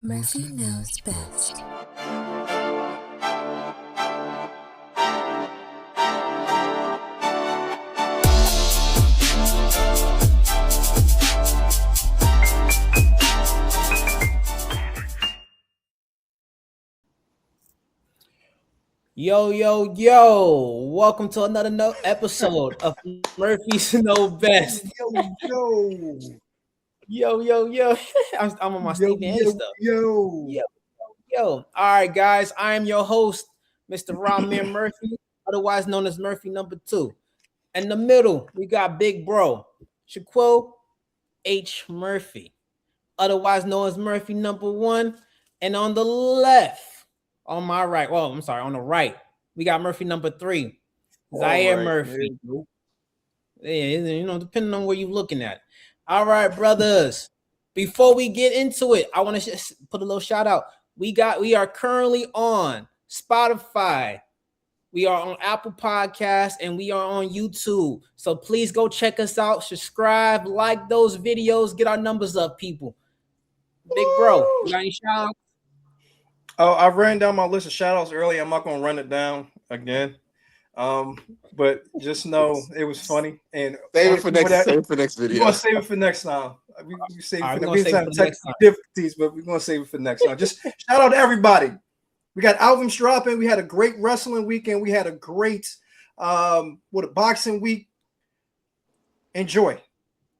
Murphy knows best. Yo, welcome to another episode of Murphy's Know Best. Yo. I'm on my Stephen A stuff. Yo. All right, guys, I am your host, Mr. Ramir Murphy, otherwise known as Murphy number 2. In the middle, we got Big Bro, Shaquille H. Murphy, otherwise known as Murphy number 1. And on the left, on my right, on the right, we got Murphy number 3, Zaire Murphy. Yeah, depending on where you're looking at. All right, brothers. Before we get into it, I want to just put a little shout out. We are currently on Spotify. We are on Apple Podcasts, and we are on YouTube. So please go check us out. Subscribe, like those videos, get our numbers up, people. Big Bro, you got any shout outs? Oh, I ran down my list of shout outs earlier. I'm not gonna run it down again. But just know it was funny and save it for next video. We're gonna save it for next time. We save it for next time. Technical difficulties, but we're gonna save it for next time. Just shout out to everybody. We got albums dropping. We had a great wrestling weekend. We had a great a boxing week. Enjoy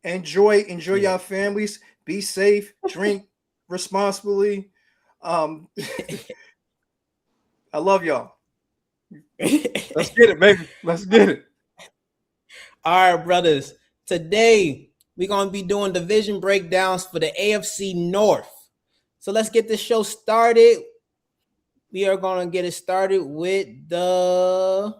y'all families. Be safe, drink responsibly. I love y'all. Let's get it, baby. Let's get it. All right, brothers. Today, we're going to be doing division breakdowns for the AFC North. So let's get this show started. We are going to get it started with the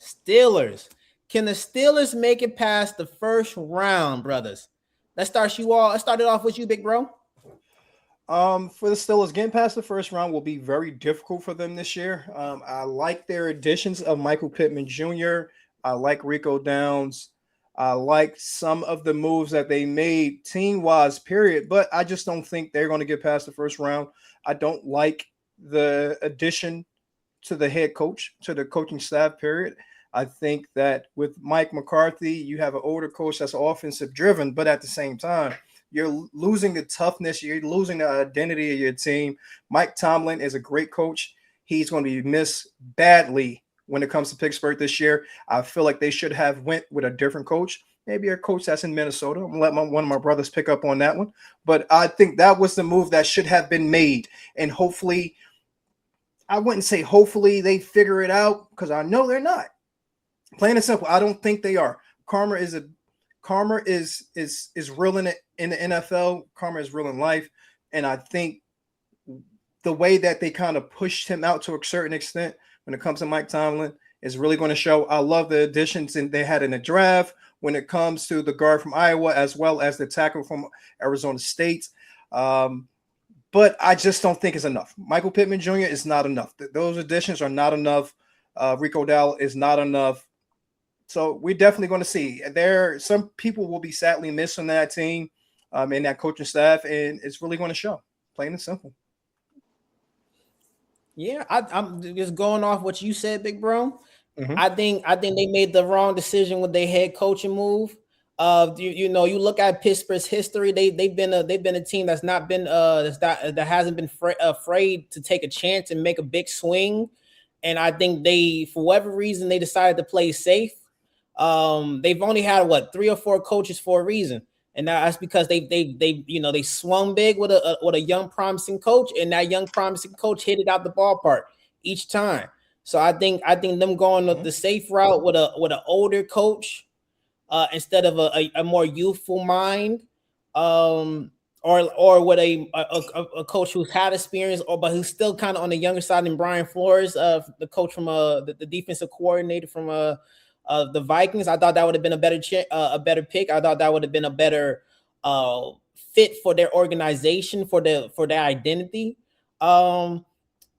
Steelers. Can the Steelers make it past the first round, brothers? Let's start it off with you, Big Bro. For the Steelers, getting past the first round will be very difficult for them this year. I like their additions of Michael Pittman Jr. I like Rico Downs. I like some of the moves that they made team-wise, period. But I just don't think they're going to get past the first round. I don't like the addition to the head coach, to the coaching staff, period. I think that with Mike McCarthy, you have an older coach that's offensive driven, but at the same time, you're losing the toughness. You're losing the identity of your team. Mike Tomlin is a great coach. He's going to be missed badly when it comes to Pittsburgh this year. I feel like they should have went with a different coach, maybe a coach that's in Minnesota. I'm going to let one of my brothers pick up on that one. But I think that was the move that should have been made. And hopefully, I wouldn't say hopefully they figure it out because I know they're not. Plain and simple, I don't think they are. Karma is real in the NFL. Karma is real in life. And I think the way that they kind of pushed him out to a certain extent when it comes to Mike Tomlin is really going to show. I love the additions they had in the draft when it comes to the guard from Iowa as well as the tackle from Arizona State. But I just don't think it's enough. Michael Pittman Jr. is not enough. Those additions are not enough. Rico Dowdle is not enough. So we're definitely going to see. Some people will be sadly missed on that team and that coaching staff, and it's really going to show. Plain and simple. Yeah, I'm just going off what you said, Big Bro. Mm-hmm. I think they made the wrong decision with their head coaching move. You look at Pittsburgh's history. They've been a team that's not been that hasn't been afraid to take a chance and make a big swing. And I think for whatever reason, they decided to play safe. They've only had 3 or 4 coaches for a reason, and that's because they swung big with a young promising coach, and that young promising coach hit it out the ballpark each time. So I think them going the safe route with an older coach instead of a more youthful mind, or with a coach who's had experience, but who's still kind of on the younger side than Brian Flores, the coach from the defensive coordinator from the Vikings. I thought that would have been a better pick. I thought that would have been a better fit for their organization, for their identity.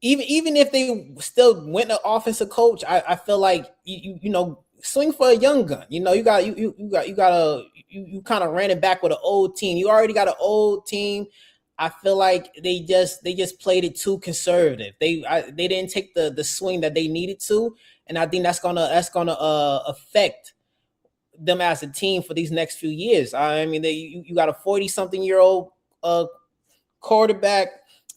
Even if they still went an offensive coach, I feel like you swing for a young gun. You kind of ran it back with an old team. You already got an old team. I feel like they just played it too conservative. They didn't take the swing that they needed to, and I think that's gonna affect them as a team for these next few years. I mean, you got a 40-something-year-old quarterback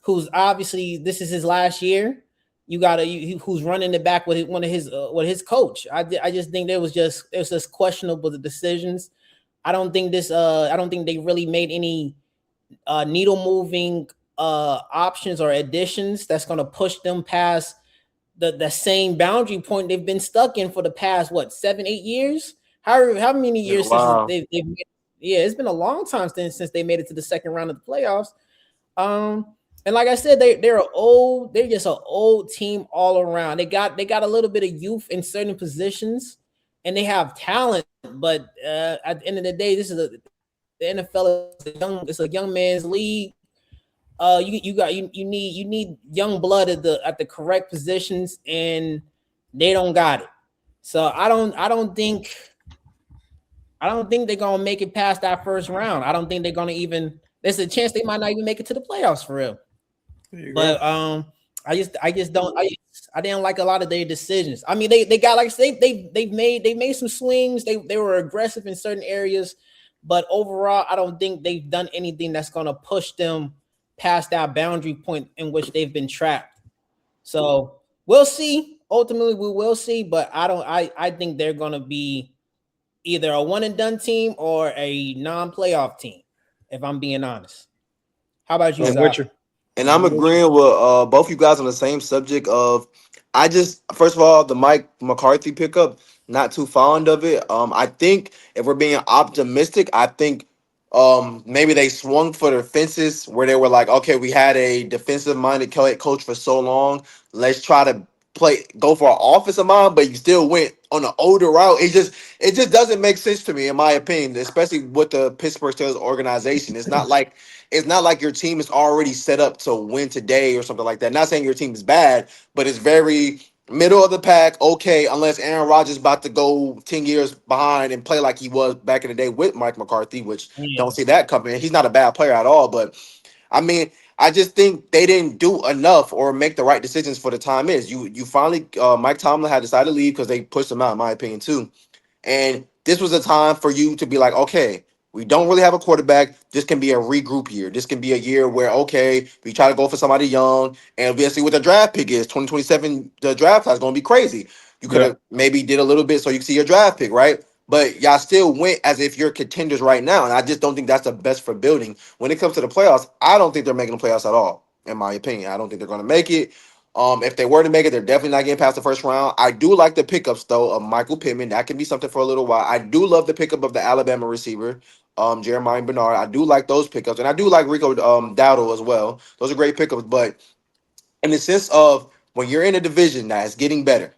who's obviously this is his last year. You got who's running it back with one of his coach. I just think it was just questionable the decisions. I don't think they really made any needle moving options or additions that's going to push them past the same boundary point they've been stuck in for the past 7-8 years. How many years since they've yeah, it's been a long time since they made it to the second round of the playoffs. And like I said, they're just an old team all around. They got a little bit of youth in certain positions, and they have talent. But at the end of the day, the NFL is a young man's league. You need young blood at the correct positions, and they don't got it. So I don't think they're gonna make it past that first round. I don't think they're gonna even. There's a chance they might not even make it to the playoffs for real. But I didn't like a lot of their decisions. I mean, they got like they made some swings. They were aggressive in certain areas, but overall, I don't think they've done anything that's gonna push them past that boundary point in which they've been trapped. So we'll see. Ultimately, we will see, but I think they're gonna be either a one and done team or a non-playoff team, if I'm being honest. How about you, Zach? And I'm agreeing with both you guys on the same subject of first of all, the Mike McCarthy pickup, not too fond of it. I think if we're being optimistic, I think maybe they swung for the fences where they were like, okay, we had a defensive minded coach for so long. Let's try to go for an offensive mind, but you still went on an older route. It just doesn't make sense to me, in my opinion, especially with the Pittsburgh Steelers organization. It's not like your team is already set up to win today or something like that. Not saying your team is bad, but it's very middle of the pack. Okay, unless Aaron Rodgers about to go 10 years behind and play like he was back in the day with Mike McCarthy, which don't see that coming. He's not a bad player at all, but I mean, I just think they didn't do enough or make the right decisions for the time is. You finally, Mike Tomlin had decided to leave because they pushed him out, in my opinion, too. And this was a time for you to be like, okay, we don't really have a quarterback. This can be a regroup year. This can be a year where, okay, we try to go for somebody young. And obviously what the draft pick is, 2027, the draft class is going to be crazy. You could have maybe did a little bit so you can see your draft pick, right? But y'all still went as if you're contenders right now. And I just don't think that's the best for building. When it comes to the playoffs, I don't think they're making the playoffs at all, in my opinion. I don't think they're going to make it. If they were to make it, they're definitely not getting past the first round. I do like the pickups, though, of Michael Pittman. That can be something for a little while. I do love the pickup of the Alabama receiver, Jeremiah Bernard. I do like those pickups. And I do like Rico Dowdle as well. Those are great pickups. But in the sense of when you're in a division that is getting better,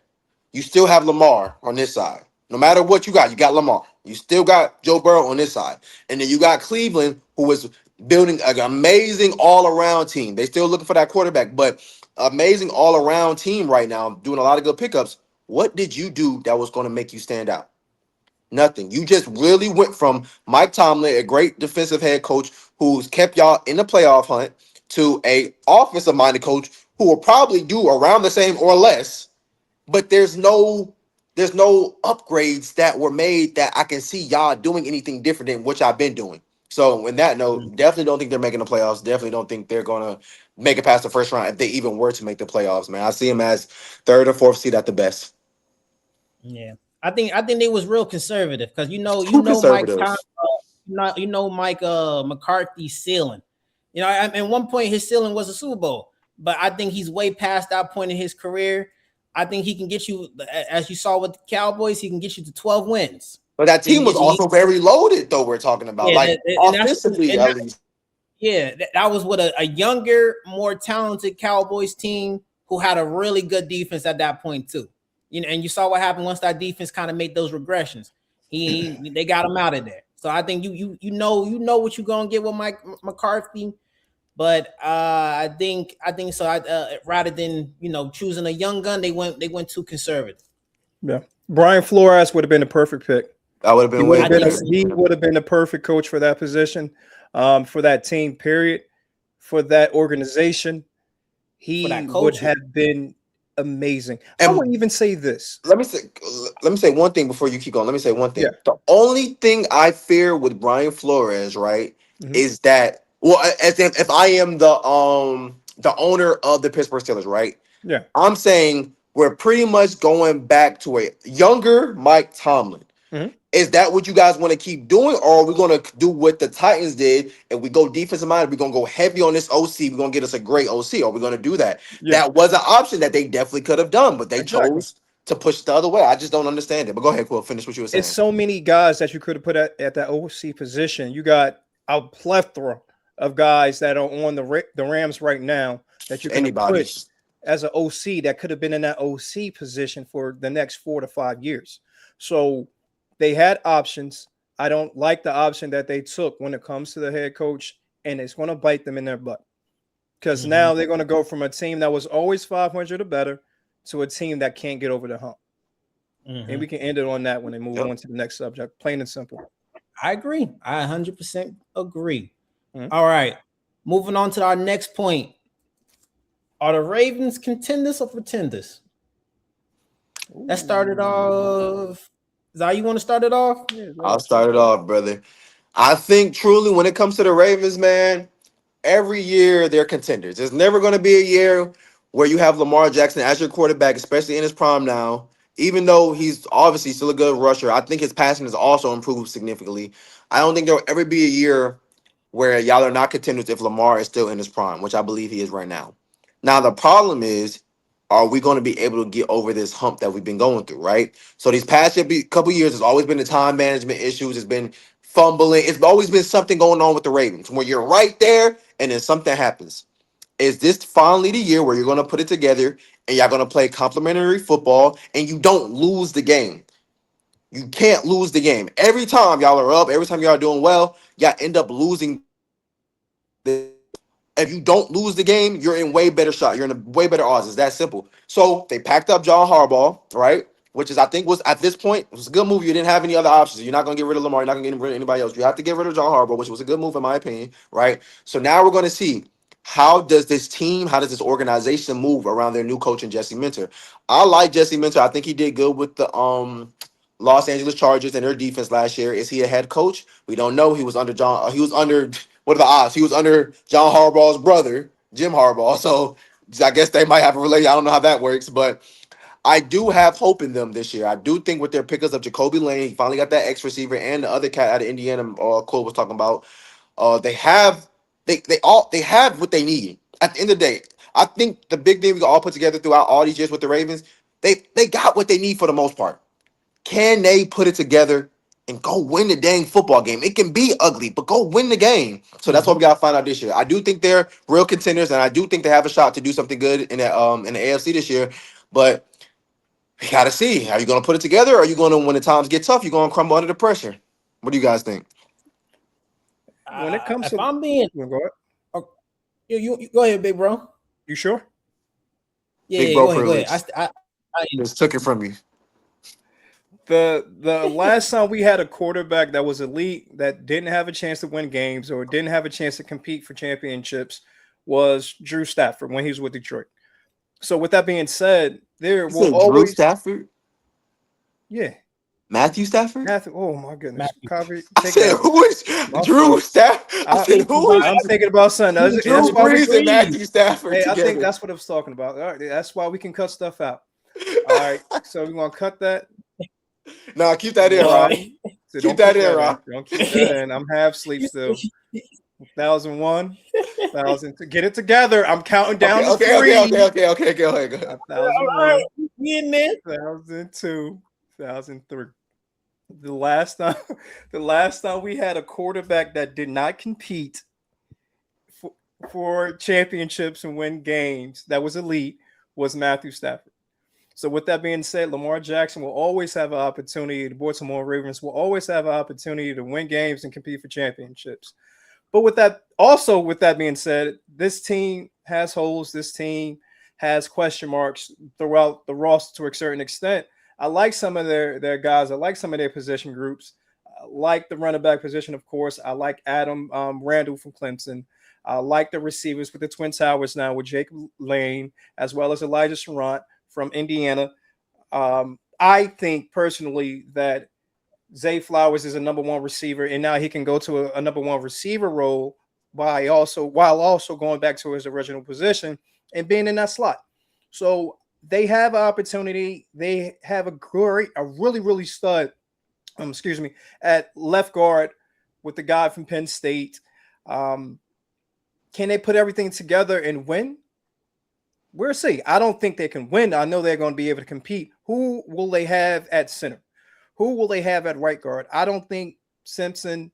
you still have Lamar on this side. No matter what you got Lamar. You still got Joe Burrow on this side. And then you got Cleveland, who is building an amazing all-around team. They still looking for that quarterback, but amazing all-around team right now, doing a lot of good pickups. What did you do that was going to make you stand out? Nothing. You just really went from Mike Tomlin, a great defensive head coach who's kept y'all in the playoff hunt, to a offensive-minded coach who will probably do around the same or less, but there's no upgrades that were made that I can see y'all doing anything different than what y'all been doing. So in that note, definitely don't think they're making the playoffs. Definitely don't think they're gonna make it past the first round if they even were to make the playoffs, man. I see them as third or fourth seed at the best. Yeah. I think they was real conservative because Mike McCarthy's ceiling. At one point his ceiling was a Super Bowl, but I think he's way past that point in his career. I think he can get you, as you saw with the Cowboys, he can get you to 12 wins. But that team was also very loaded, though. We're talking about offensively, at least. Yeah, that was with a younger, more talented Cowboys team who had a really good defense at that point too. And you saw what happened once that defense kind of made those regressions. They got him out of there. So I think you know what you're gonna get with Mike McCarthy. But I think so. Rather than choosing a young gun, they went too conservative. Yeah, Brian Flores would have been the perfect pick. That would have been. He would have been the perfect coach for that position, for that team. Period. for that organization, he that would culture. have been amazing. I And would even say this. let me say one thing before you keep going. Let me say one Yeah. thing. The only thing I fear with Brian Flores, right, Mhm. is that as if I am the owner of the Pittsburgh Steelers, right? Yeah. I'm saying we're pretty much going back to a younger Mike Tomlin. Mhm. Is that what you guys want to keep doing, or are we going to do what the Titans did and we go defensive minded? We're going to go heavy on this OC. We're going to get us a great OC. Are we going to do that? Yeah. That was an option that they definitely could have done, but they Exactly. chose to push the other way. I just don't understand it. But go ahead, Quill. Finish what you were It's saying. so many guys that you could have put at that OC position. You got a plethora of guys that are on the Rams right now that you could have Anybody. put as an OC that could have been in that OC position for the next 4 to 5 years. So they had options. I don't like the option that they took when it comes to the head coach, and it's going to bite them in their butt because now they're going to go from a team that was always 500 or better to a team that can't get over the hump. And we can end it on that when they move on to the next subject. Plain and simple. I agree. I 100% agree. Mhm. All right. Moving on to our next point. Are the Ravens contenders or pretenders? That started off. Zai, you want to start it off? Yeah, I'll start it off, brother. I think truly when it comes to the Ravens, man, every year they're contenders. There's never going to be a year where you have Lamar Jackson as your quarterback, especially in his prime now. Even though he's obviously still a good rusher, I think his passing has also improved significantly. I don't think there'll ever be a year where y'all are not contenders if Lamar is still in his prime, which I believe he is right now. Now, the problem is, are we going to be able to get over this hump that we've been going through, right? So these past couple years, there's always been the time management issues. It's been fumbling. It's always been something going on with the Ravens where you're right there and then something happens. Is this finally the year where you're going to put it together and y'all going to play complementary football and you don't lose the game? You can't lose the game. Every time y'all are up, every time y'all are doing well, y'all end up losing. If you don't lose the game, you're in way better shot. You're in a way better odds. It's that simple. So they packed up John Harbaugh, right? Which is, I think, was at this point, it was a good move. You didn't have any other options. You're not going to get rid of Lamar. You're not going to get rid of anybody else. You have to get rid of John Harbaugh, which was a good move in my opinion, right? So now we're going to see how does this team, how does this organization move around their new coach and Jesse Minter. I like Jesse Minter. I think he did good with the Los Angeles Chargers and their defense last year. Is he a head coach? We don't know. He was under John. He was under. What are the odds? He was under John Harbaugh's brother, Jim Harbaugh. So I guess they might have a relation. I don't know how that works, but I do have hope in them this year. I do think with their pickers of Jacoby Lane, he finally got that X receiver, and the other cat out of Indiana, Cole was talking about. They have what they need. At the end of the day, I think the big thing we all put together throughout all these years with the Ravens, they got what they need for the most part. Can they put it together and go win the dang football game? It can be ugly, but go win the game. So that's what we gotta find out this year. I do think they're real contenders, and I do think they have a shot to do something good in the AFC this year. But we gotta see. Are you gonna put it together, or are you gonna, when the times get tough, you're gonna crumble under the pressure? What do you guys think? When it comes If to, I'm being, go ahead. you go ahead, big bro. You sure? Big Yeah, bro go ahead, go ahead. privilege. I Just took it from you. The last time we had a quarterback that was elite that didn't have a chance to win games or didn't have a chance to compete for championships was Drew Stafford when he was with Detroit. So with that being said, there You will said Drew always Stafford, yeah. Matthew Stafford. Oh my goodness. Matthew. Copy, I take said that. who is My Drew fault. Stafford? I said who is I'm thinking about something. That's Drew why we Brees and Matthew Stafford Hey, I think together? that's what I was talking about. All right, that's why we can cut stuff out. All right, so we're gonna cut that. Nah, keep that in, Rob. Right. So Keep don't that put in, that in. Rob. Don't keep that in. I'm half asleep still. 1,001, 1,000. Get it together. I'm counting down to 3. Okay. Go ahead. 1,001, We in there. 1,002, 1,003. The last time we had a quarterback that did not compete for championships and win games that was elite was Matthew Stafford. So with that being said, Lamar Jackson will always have an opportunity. The Baltimore Ravens will always have an opportunity to win games and compete for championships. But with that being said, this team has holes. This team has question marks throughout the roster to a certain extent. I like some of their guys. I like some of their position groups. I like the running back position, of course. I like Adam Randall from Clemson. I like the receivers with the Twin Towers now with Jake Lane as well as Elijah Sarant from Indiana. I think personally that Zay Flowers is a number one receiver, and now he can go to a number one receiver role while also going back to his original position and being in that slot. So they have an opportunity. They have a really stud, at left guard with the guy from Penn State. Can they put everything together and win? We'll see. I don't think they can win. I know they're going to be able to compete. Who will they have at center? Who will they have at right guard? I don't think Simpson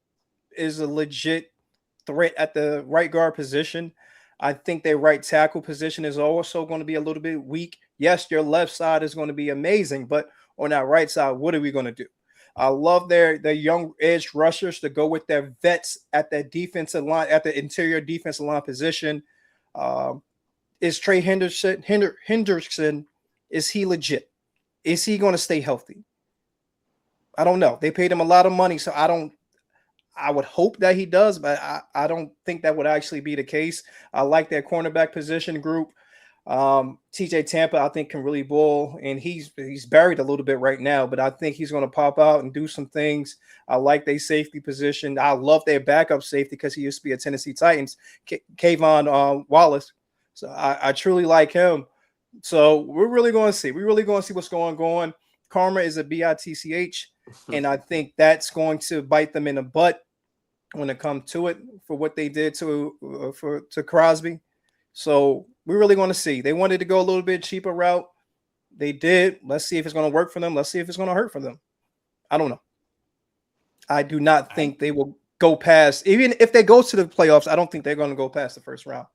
is a legit threat at the right guard position. I think their right tackle position is also going to be a little bit weak. Yes, your left side is going to be amazing, but on that right side, what are we going to do? I love their young edge rushers to go with their vets at that defensive line, at the interior defensive line position. Is Trey Henderson, is he legit? Is he going to stay healthy? I don't know. They paid him a lot of money, so I would hope that he does, but I don't think that would actually be the case. I like their cornerback position group. TJ Tampa, I think, can really ball, and he's buried a little bit right now, but I think he's going to pop out and do some things. I like their safety position. I love their backup safety because he used to be a Tennessee Titans, Kayvon Wallace. So I truly like him. So we're really going to see. We're really going to see what's going on. Karma is a BITCH, and I think that's going to bite them in the butt when it comes to it for what they did to Crosby. So we're really going to see. They wanted to go a little bit cheaper route. They did. Let's see if it's going to work for them. Let's see if it's going to hurt for them. I don't know. I do not think they will go past. Even if they go to the playoffs, I don't think they're going to go past the first round.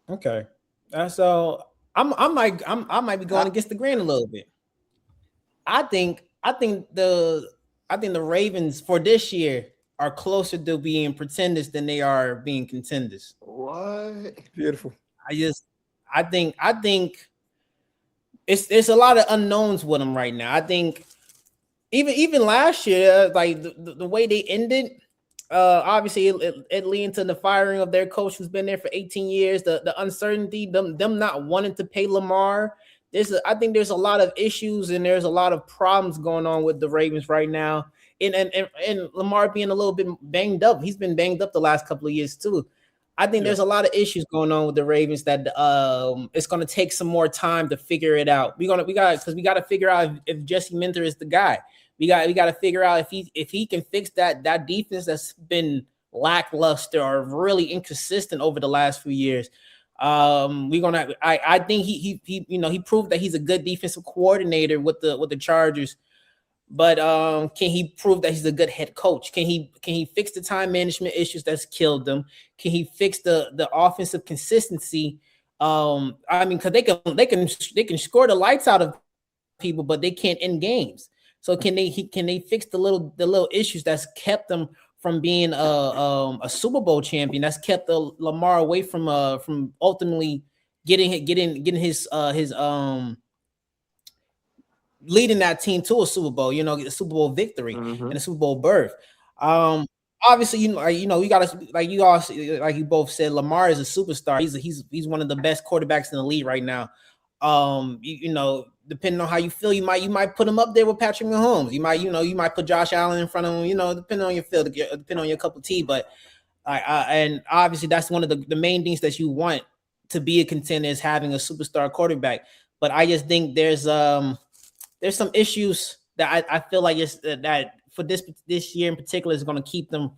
Okay. So I might be going against the grain a little bit. I think the Ravens for this year are closer to being pretenders than they are being contenders. What? Beautiful. I think it's a lot of unknowns with them right now. I think even last year, like the way they ended, obviously it leaned to the firing of their coach who's been there for 18 years, the uncertainty, them not wanting to pay Lamar. I think there's a lot of issues and there's a lot of problems going on with the Ravens right now. And Lamar being a little bit banged up. He's been banged up the last couple of years too. I think there's a lot of issues going on with the Ravens that it's going to take some more time to figure it out. We got to figure out if Jesse Minter is the guy. We got to figure out if he can fix that defense that's been lackluster or really inconsistent over the last few years. I think he proved that he's a good defensive coordinator with the Chargers. But can he prove that he's a good head coach? Can he fix the time management issues that's killed them? Can he fix the offensive consistency? Because they can score the lights out of people, but they can't end games. So can they fix the little issues that's kept them from being a Super Bowl champion? That's kept Lamar away from ultimately getting his leading that team to a Super Bowl, a Super Bowl victory and a Super Bowl berth. Obviously, you gotta, like you both said, Lamar is a superstar. He's one of the best quarterbacks in the league right now. Depending on how you feel, you might put him up there with Patrick Mahomes. You might put Josh Allen in front of him. Depending on your feel, depending on your cup of tea. But and obviously that's one of the main things that you want to be a contender is having a superstar quarterback. But I just think there's some issues that I feel like that for this year in particular is going to keep them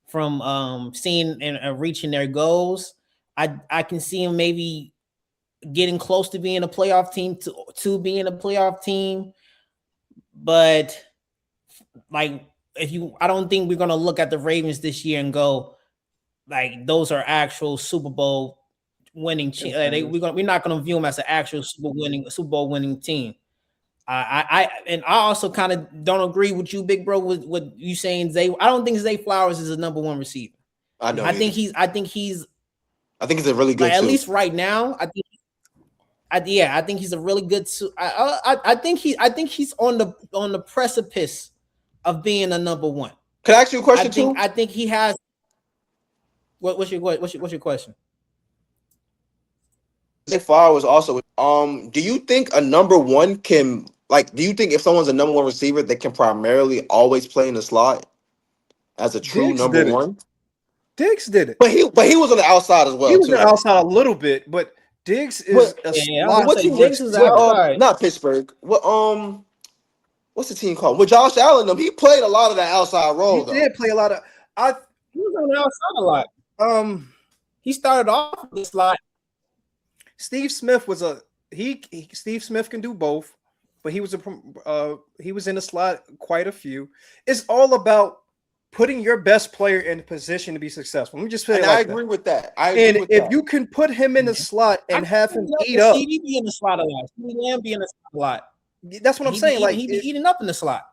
from seeing and reaching their goals. I can see them maybe getting close to being a playoff team to being a playoff team, but like I don't think we're going to look at the Ravens this year and go like those are actual Super Bowl winning. We're not going to view them as an actual Super Bowl winning team. I also kind of don't agree with you, big bro, with what you saying. Zay, I don't think Zay Flowers is a number one receiver. I think he's a really good. At least right now, I think he's a really good. I think he's on the precipice of being a number one. Can I ask you a question too? I think he has. What's your question? Zay Flowers also. Do you think a number one can do you think if someone's a number one receiver, they can primarily always play in the slot as a true Diggs number did it. one? Diggs did it. But he was on the outside as well. He was too. on the outside a little bit, but Diggs is a slot. What team? Diggs is outside. Not Pittsburgh. What's the team called? With Josh Allen, he played a lot of that outside role. He did play a lot of. He was on the outside a lot. He started off the slot. Steve Smith was Steve Smith can do both, but he was in the slot quite a few. It's all about putting your best player in a position to be position to be successful. Let me just say, I agree with that. If you can put him in the slot and have him eat up, he be in the slot a lot. CeeDee Lamb be in the slot a lot. That's what I'm saying. He be eating up in the slot.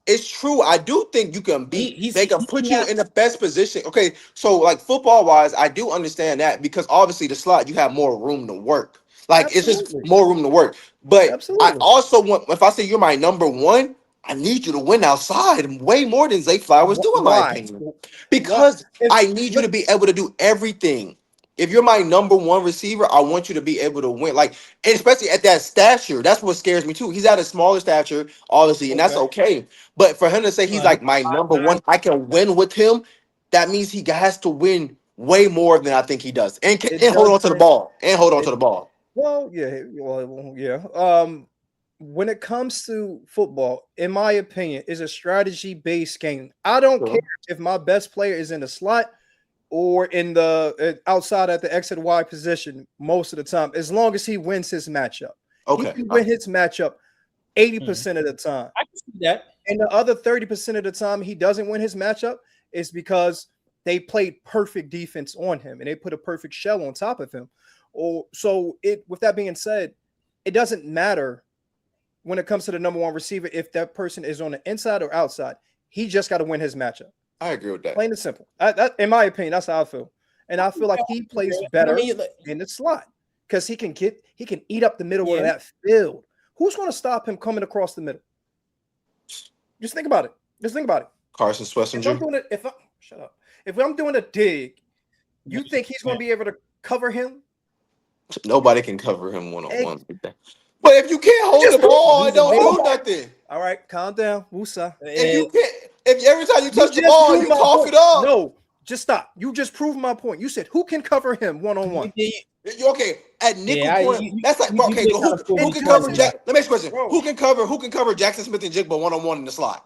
It's true. I do think you can they can put you in the best position. Okay, so football wise, I do understand that because obviously the slot you have more room to work. It's just more room to work. But I also want, if I say you're my number one, I need you to win outside way more than Zay Flowers do, in my opinion. Because I need you to be able to do everything. If you're my number one receiver, I want you to be able to win. And especially at that stature, that's what scares me too. He's at a smaller stature, obviously, and that's okay. But for him to say he's my number one, I can win with him, that means he has to win way more than I think he does. And hold on to the ball. Well, yeah. When it comes to football, in my opinion, is a strategy-based game. I don't care if my best player is in the slot or in the outside at the X and Y position most of the time, as long as he wins his matchup. Okay. He can win his matchup 80% of the time. I can see that. And the other 30% of the time he doesn't win his matchup is because they played perfect defense on him and they put a perfect shell on top of him. With that being said, it doesn't matter when it comes to the number one receiver if that person is on the inside or outside. He just got to win his matchup. I agree with that. Plain and simple. That, in my opinion, that's how I feel. And I feel like he plays better in the slot because he can eat up the middle of that field. Who's going to stop him coming across the middle? Just think about it. Carson Swessinger. If I'm doing a dig, you think he's going to be able to cover him? Nobody can cover him one-on-one. But if you can't hold the ball, it don't do nothing. All right, calm down, Wusa. If every time you touch the ball, you cough it up. No, just stop. You just proved my point. You said who can cover him one-on-one? Okay, at nickel corner. That's okay. Who can cover Jack? Let me ask you a question. Who can cover Jackson Smith and Jigba one-on-one in the slot?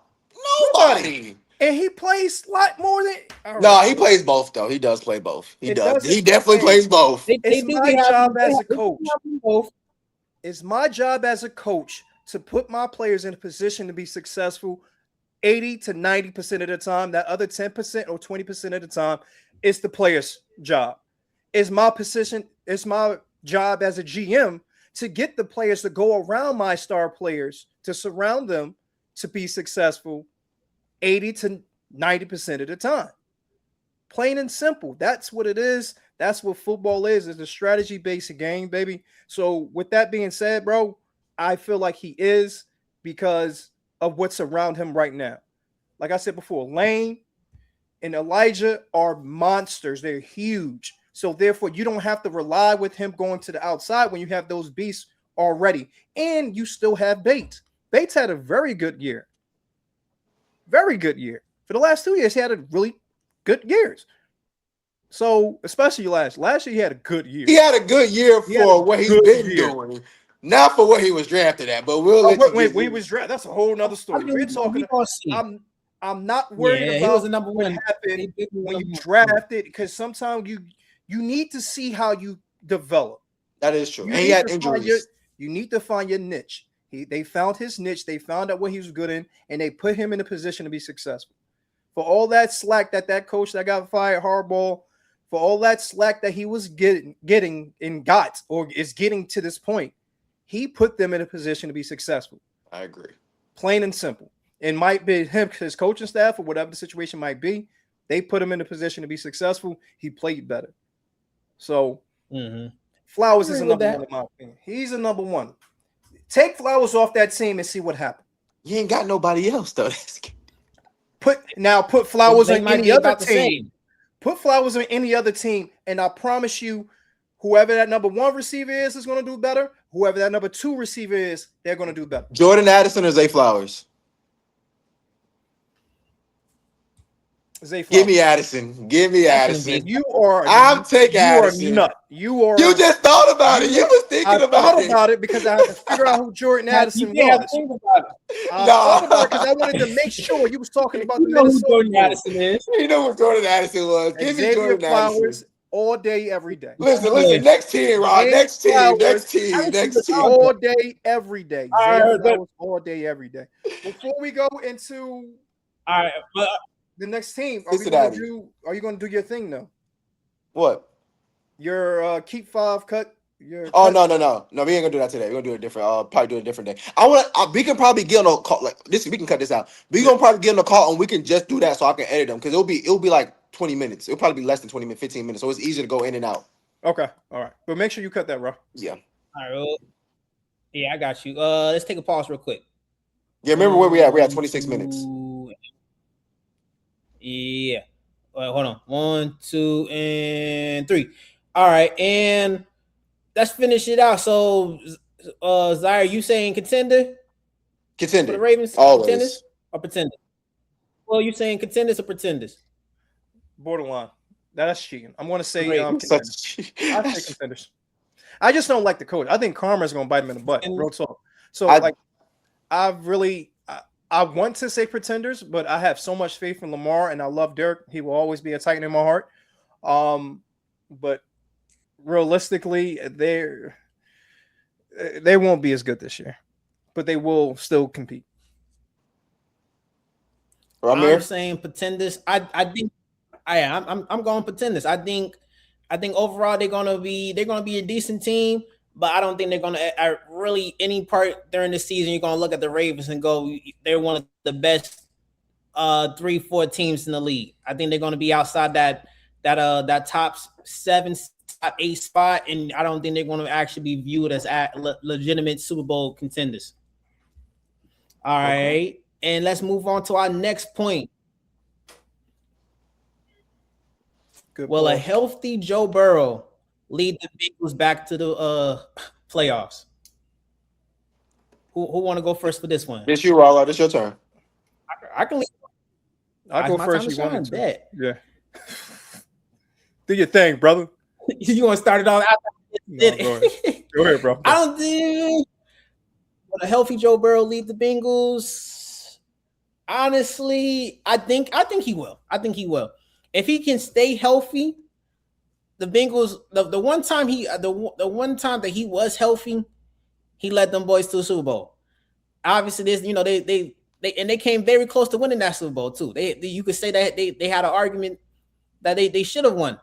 Nobody. And he plays slot more than. No, he plays both though. He does play both. He does. He definitely plays both. It's my job as a coach. It's my job as a coach to put my players in a position to be successful 80 to 90% of the time. That other 10% or 20% of the time, it's the player's job. It's my position. It's my job as a GM to get the players to go around my star players, to surround them to be successful 80 to 90% of the time. Plain and simple. That's what it is. That's what football is. It's a strategy-based game, baby. So with that being said, bro, I feel like he is because of what's around him right now. Like I said before, Lane and Elijah are monsters. They're huge. So therefore, you don't have to rely with him going to the outside when you have those beasts already. And you still have Bates. Bates had a very good year. Very good year. For the last 2 years, he had a really good years. So, especially last year, he had a good year. He had a good year for what he's been doing, not for what he was drafted at. But he was drafted. That's a whole nother story. We're talking. I'm not worried about he was what happened when you drafted because sometimes you need to see how you develop. That is true. And he had injuries. You need to find your niche. They found his niche. They found out what he was good in, and they put him in a position to be successful. For all that slack that coach that got fired, Harbaugh, for all that slack that he was getting and got or is getting to this point, he put them in a position to be successful. I agree. Plain and simple. It might be him, his coaching staff, or whatever the situation might be. They put him in a position to be successful. He played better. So Flowers is a number one in my opinion. He's a number one. Take Flowers off that team and see what happens. You ain't got nobody else though. Put Flowers They on might any be other about the team. same. Put Flowers on any other team, and I promise you, whoever that number 1 receiver is going to do better. Whoever that number 2 receiver is, they're going to do better. Jordan Addison or Zay Flowers? Zay Flowers. Give me Addison. Give me Addison. I'm taking Addison. Nut. You just thought about it. You was thinking about it because I had to figure out who Jordan Addison was. I thought about it because I wanted to make sure you was talking about the Minnesota. Who Jordan Addison is. You know what Jordan Addison was. Give me Jordan Flowers Addison. all day, every day. Listen. Next team, Rod. Next team. All day, every day. All day, every day. Before we go into the next team, are you going to do your thing though? What? Your keep 5 cut. No, we ain't gonna do that today. We're gonna do it different. Probably do it a different day. We can probably get on a call like this. We can cut this out. We're gonna probably get on a call and we can just do that so I can edit them because it'll be like 20 minutes. It'll probably be less than 20 minutes, 15 minutes. So it's easier to go in and out. Okay, all right. But make sure you cut that, bro. Yeah. All right. Well, yeah, I got you. Let's take a pause real quick. Yeah, remember where we at? We're at 26 minutes. Yeah. Hold on. 1, 2, and 3. All right, and let's finish it out. So, Zaire, you saying contender? Contender. For the Ravens, always. Contenders or pretenders? Well, you saying contenders or pretenders? Borderline. That's cheating. I'm going to say contenders. I say contenders. I just don't like the coach. I think Karma's going to bite him in the butt. Real talk. So, I want to say pretenders, but I have so much faith in Lamar, and I love Derek. He will always be a Titan in my heart. But realistically, they won't be as good this year, but they will still compete. I'm saying pretenders. I think I'm going pretenders. I think overall they're gonna be a decent team, but I don't think they're gonna really any part during the season. You're gonna look at the Ravens and go, they're one of the best 3-4 teams in the league. I think they're gonna be outside that top 7, top 8 spot, and I don't think they're gonna actually be viewed as legitimate Super Bowl contenders. All right, and let's move on to our next point. Will a healthy Joe Burrow lead the Bengals back to the playoffs? Who want to go first for this one? It's you, Rollo. It's your turn. I can lead. I'll go first. You want to? Yeah. Do your thing, brother. You want to start it off? No, go ahead, bro. I don't think will a healthy Joe Burrow lead the Bengals. Honestly, I think he will. I think he will. If he can stay healthy, the Bengals. The one time that he was healthy, he led them boys to the Super Bowl. Obviously, they came very close to winning that Super Bowl too. You could say that they had an argument that they should have won,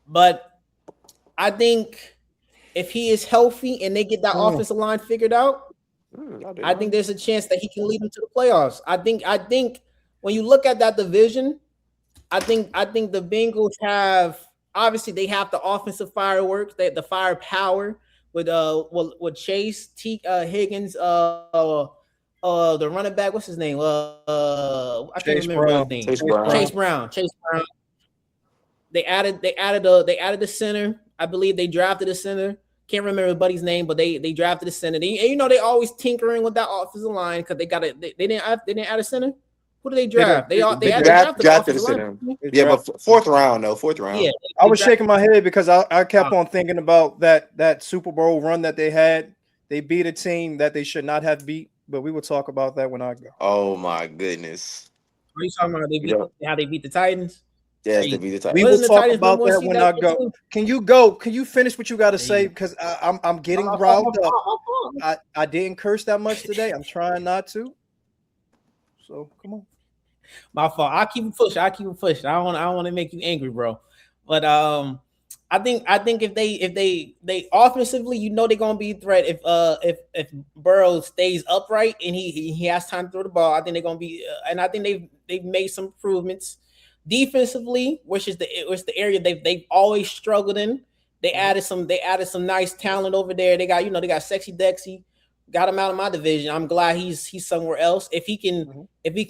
but I think if he is healthy and they get that offensive line figured out, I think there's a chance that he can lead them to the playoffs. I think when you look at that division, I think the Bengals have obviously they have the offensive fireworks, the firepower with Chase, Higgins, the running back. What's his name? I can't remember his name. Chase Brown. They added the center. I believe they drafted a center. Can't remember everybody's name, but they drafted a center. And they always tinkering with that offensive line because they didn't add a center. Who did they draft? They drafted a center. Yeah, but fourth round. Yeah, I was shaking my head because I kept on thinking about that Super Bowl run that they had. They beat a team that they should not have beat, but we will talk about that when I go. Oh my goodness! Are you talking about how they beat the Titans? Yeah, they beat the Titans. We will talk about that when I go. Can you go? Can you finish what you got to say? Because I'm getting riled up. I didn't curse that much today. I'm trying not to. So come on. My fault. I'll keep it pushing. I don't want to make you angry, bro. But I think if they offensively, they're gonna be a threat. If Burrow stays upright and he has time to throw the ball, I think they're gonna be. And I think they've made some improvements defensively, which is the area they've always struggled in. They added some nice talent over there. They got Sexy Dexy got him out of my division. I'm glad he's somewhere else. If he can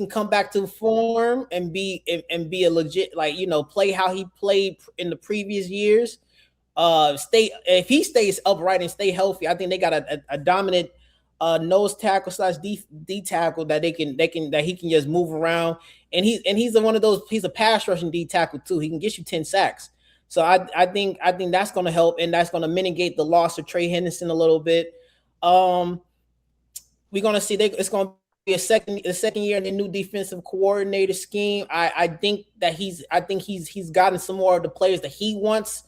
come back to form and be a legit, like, play how he played in the previous years, stay if he stays upright and stay healthy, I think they got a dominant nose tackle slash D tackle that that he can just move around, and he's one of those, he's a pass rushing D tackle too. He can get you 10 sacks. So I think that's going to help, and that's going to mitigate the loss of Trey Henderson a little bit. We're going to see it's going to be a second year in the new defensive coordinator scheme. I think he's gotten some more of the players that he wants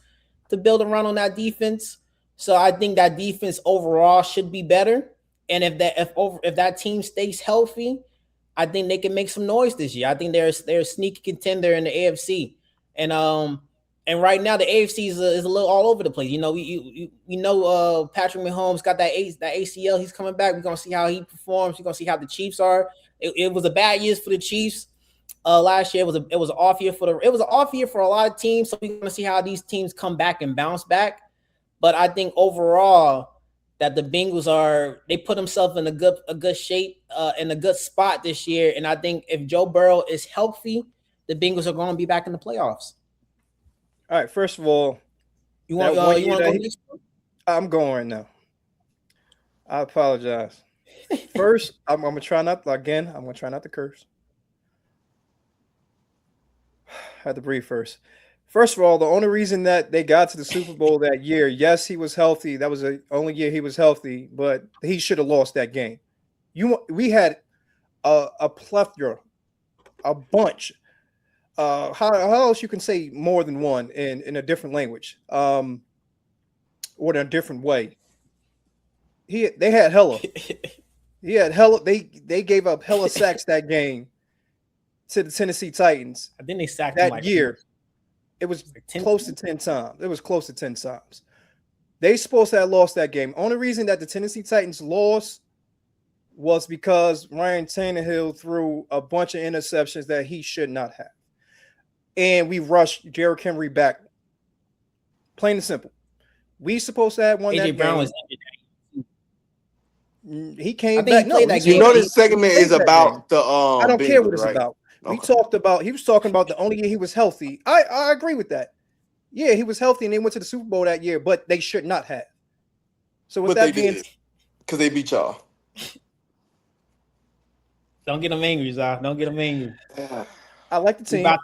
to build around on that defense. So I think that defense overall should be better. And if that team stays healthy, I think they can make some noise this year. I think they're a sneaky contender in the AFC. And right now the AFC is a little all over the place. Patrick Mahomes got that ACL. He's coming back. We're gonna see how he performs. We're gonna see how the Chiefs are. It was a bad year for the Chiefs. Last year it was an off year for a lot of teams. So we're gonna see how these teams come back and bounce back. But I think overall that the Bengals they put themselves in a good shape, in a good spot this year. And I think if Joe Burrow is healthy, the Bengals are going to be back in the playoffs. All right. First of all, you want to go next? I'm going right now. I apologize. First, I'm gonna try not to curse. I had to breathe first. First of all, the only reason that they got to the Super Bowl that year, yes, he was healthy. That was the only year he was healthy, but he should have lost that game. We had a plethora, a bunch. How else you can say more than one in a different language, or in a different way? They had hella. He had hella. They gave up hella sacks that game to the Tennessee Titans. I think they sacked that him year. It was close to 10 times. It was close to 10 times. They supposed to have lost that game. Only reason that the Tennessee Titans lost was because Ryan Tannehill threw a bunch of interceptions that he should not have. And we rushed Derrick Henry back. Plain and simple. We supposed to have won that Brown game. Was he came back. No, this segment is about the I don't care what it's about. Okay. He was talking about the only year he was healthy. I agree with that. Yeah, he was healthy and they went to the Super Bowl that year, but they should not have. So with that being, because they beat y'all. Don't get them angry, Zah. Don't get them angry. I like the team. I'm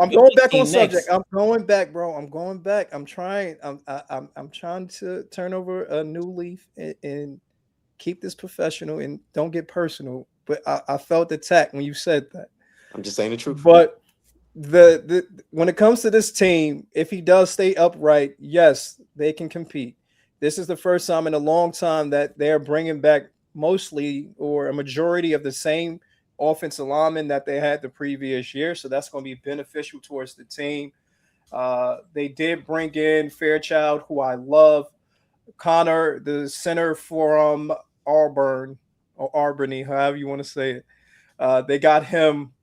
going back on subject. I'm going back, bro. I'm going back. I'm trying to turn over a new leaf and keep this professional and don't get personal. But I felt attacked when you said that. I'm just saying the truth. But when it comes to this team, if he does stay upright, yes, they can compete. This is the first time in a long time that they're bringing back mostly or a majority of the same offensive linemen that they had the previous year. So that's going to be beneficial towards the team. They did bring in Fairchild, who I love. Connor, the center from Auburn or Albany, however you want to say it. They got him.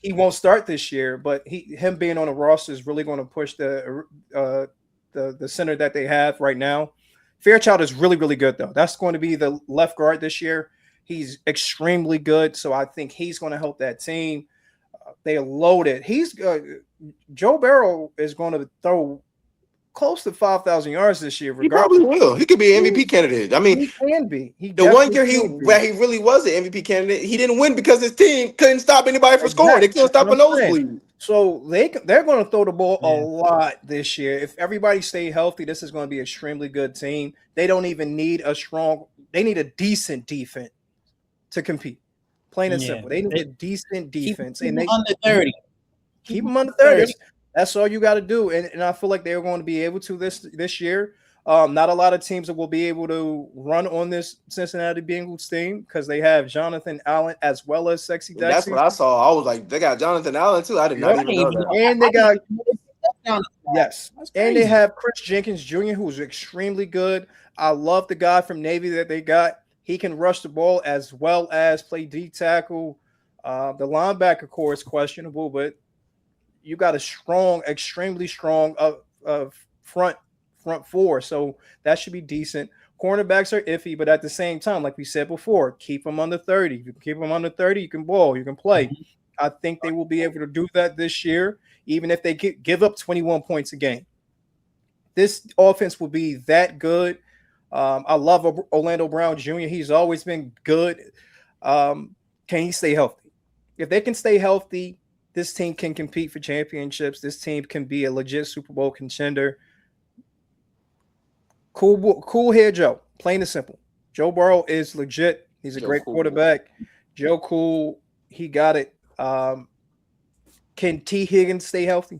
He won't start this year, but him being on the roster is really going to push the center that they have right now. Fairchild is really, really good, though. That's going to be the left guard this year. He's extremely good, so I think he's going to help that team. They are loaded. Joe Burrow is going to throw close to 5,000 yards this year. He probably will. He could be an MVP candidate. I mean, he can be. The one year he really was an MVP candidate, he didn't win because his team couldn't stop anybody from scoring. They couldn't stop a nosebleed. So they're going to throw the ball a lot this year. If everybody stay healthy, this is going to be an extremely good team. They don't even need they need a decent defense to compete. Plain and simple. They need a decent defense. Keep them under 30. Keep them under 30. That's all you got to do. And I feel like they're going to be able to this year. Not a lot of teams that will be able to run on this Cincinnati Bengals team because they have Jonathan Allen as well as Sexy Dexy. That's what I saw. I was like, they got Jonathan Allen too. I did not even know that. And they got and they have Chris Jenkins Jr., who's extremely good. I love the guy from Navy that they got. He can rush the ball as well as play D tackle. The linebacker core is questionable, but you got a extremely strong front four, so that should be decent. Cornerbacks are iffy, but at the same time, like we said before, keep them under 30. If you keep them under 30, you can ball, you can play. Mhm. I think they will be able to do that this year, even if they give up 21 points a game. This offense will be that good. I love Orlando Brown Jr. He's always been good. Can he stay healthy? If they can stay healthy, this team can compete for championships. This team can be a legit Super Bowl contender. Cool here, Joe. Plain and simple. Joe Burrow is legit. He's a great quarterback. Joe Cool, he got it. Can T. Higgins stay healthy?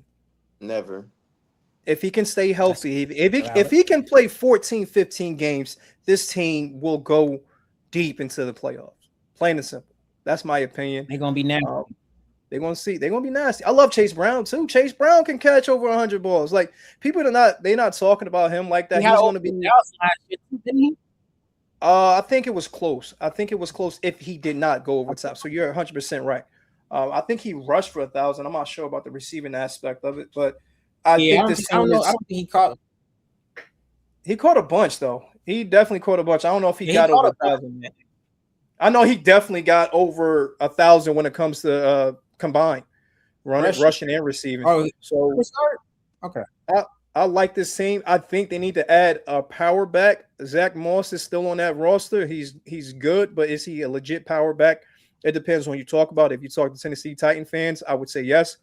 Never. If he can stay healthy, if he can play 14, 15 games, this team will go deep into the playoffs. Plain and simple. That's my opinion. They're gonna be nasty. They're gonna see. They're gonna be nasty. I love Chase Brown too. Chase Brown can catch over 100 balls. Like people they're not talking about him like that. He's gonna be. I think it was close. If he did not go over top. So you're 100% right. I think he rushed for 1,000. I'm not sure about the receiving aspect of it, but I don't think he caught. He caught a bunch though. He definitely caught a bunch. I don't know if he got over 1,000. I know he definitely got over 1,000 when it comes to combined rushing and receiving. Oh, so okay. I like this team. I think they need to add a power back. Zach Moss is still on that roster. He's good, but is he a legit power back? It depends when you talk about it. If you talk to Tennessee Titan fans, I would say yes,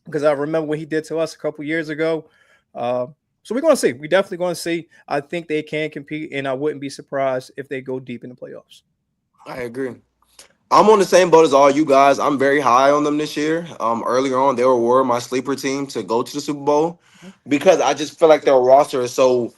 because I remember what he did to us a couple years ago. So we're going to see. We're definitely going to see. I think they can compete, and I wouldn't be surprised if they go deep in the playoffs. I agree. I'm on the same boat as all you guys. I'm very high on them this year. Earlier on, they were my sleeper team to go to the Super Bowl because I just feel like their roster is so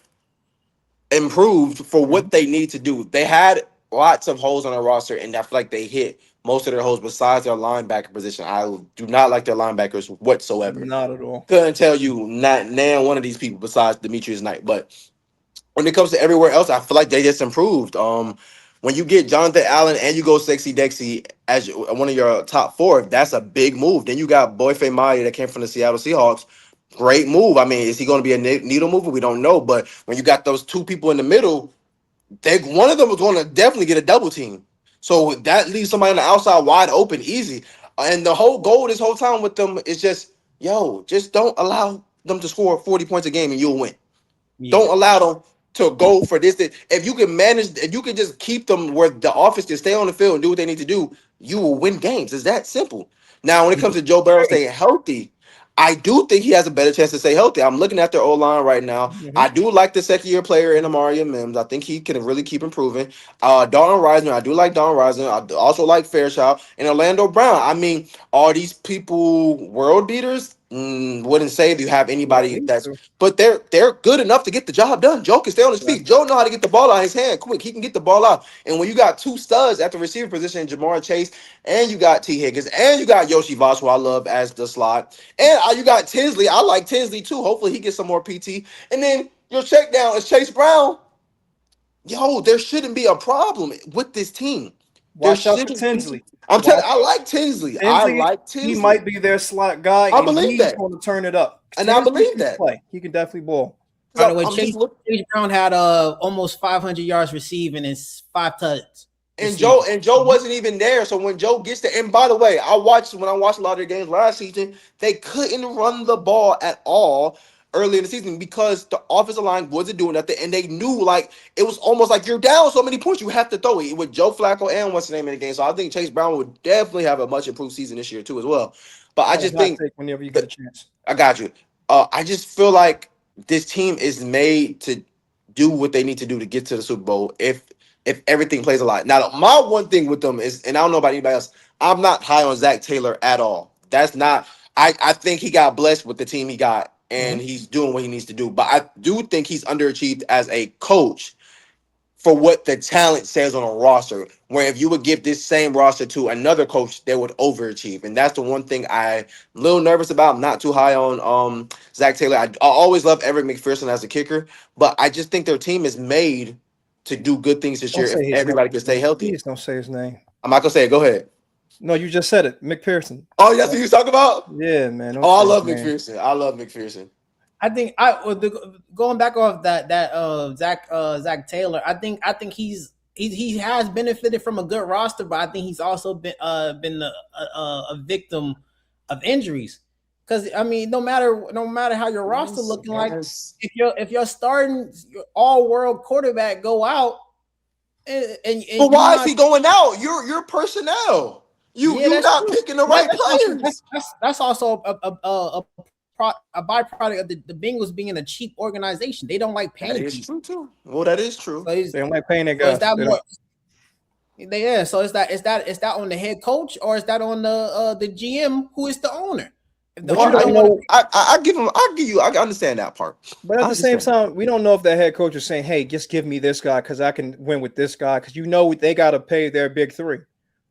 improved for what they need to do. They had lots of holes on their roster, and I feel like they hit most of their holes besides their linebacker position. I do not like their linebackers whatsoever. Not at all. Couldn't tell you not one of these people besides Demetrius Knight. But when it comes to everywhere else, I feel like they just improved. When you get Jonathan Allen and you go Sexy Dexy as one of your top four, that's a big move. Then you got Boyfe Maya that came from the Seattle Seahawks. Great move. I mean, is he going to be a needle mover? We don't know. But when you got those two people in the middle, one of them was going to definitely get a double team. So that leaves somebody on the outside wide open, easy. And the whole goal this whole time with them is just don't allow them to score 40 points a game and you'll win. Yeah. Don't allow them to go for this. If you can manage, if you can just keep them where the offense can stay on the field and do what they need to do, you will win games. It's that simple. Now, when it comes to Joe Burrow staying healthy, I do think he has a better chance to stay healthy. I'm looking at their O-line right now. I do like the second-year player in Amari Mims. I think he can really keep improving. Dalton Risner, I do like Dalton Risner. I also like Fairchild. And Orlando Brown. I mean, all these people world beaters? Wouldn't say if you have anybody but they're good enough to get the job done. Joe can stay on his feet. Joe know how to get the ball out of his hand quick. He can get the ball out. And when you got two studs at the receiver position, Jamar Chase, and you got T. Higgins, and you got Yoshi Voss, who I love as the slot, and you got Tinsley. I like Tinsley too. Hopefully he gets some more PT. And then your check down is Chase Brown. Yo, there shouldn't be a problem with this team. Watch out for Tinsley. I'm telling you, I like Tinsley. He might be their slot guy. I believe he's going to turn it up. And I believe that. He can definitely ball. By the way, Chase Brown had almost 500 yards receiving and 5 touchdowns. And Joe wasn't even there. So when Joe gets there, and by the way, when I watched a lot of their games last season, they couldn't run the ball at all early in the season because the offensive line wasn't doing nothing, and they knew it was almost like you're down so many points, you have to throw it with Joe Flacco and what's the name in the game. So I think Chase Brown would definitely have a much improved season this year too as well. But I just think whenever you get a chance, I got you. I just feel like this team is made to do what they need to do to get to the Super Bowl if everything plays a lot. Now, my one thing with them is, and I don't know about anybody else, I'm not high on Zach Taylor at all. That's not. I think he got blessed with the team he got, and he's doing what he needs to do. But I do think he's underachieved as a coach for what the talent says on a roster, where if you would give this same roster to another coach, they would overachieve. And that's the one thing I'm a little nervous about. I'm not too high on Zach Taylor. I always love Eric McPherson as a kicker, but I just think their team is made to do good things this year if everybody can stay healthy. Please don't say his name. I'm not going to say it. Go ahead. No, you just said it. McPherson. Oh, that's what you talking about? Yeah, man. I love McPherson. I love McPherson. Going back off that Zach Taylor. I think he has benefited from a good roster, but I think he's also been a victim of injuries. Because I mean, no matter how your roster looking like, if you're starting your all world quarterback go out, and but why is he going out? Your personnel. You're not picking the right players. That's also a byproduct of the Bengals being a cheap organization. They don't like paying. That is true too. Well, that is true. So they don't like paying their guys. So is that on the head coach or is that on the GM who is the owner? I understand that part. But at the same time, we don't know if the head coach is saying, "Hey, just give me this guy because I can win with this guy." Because they got to pay their big three.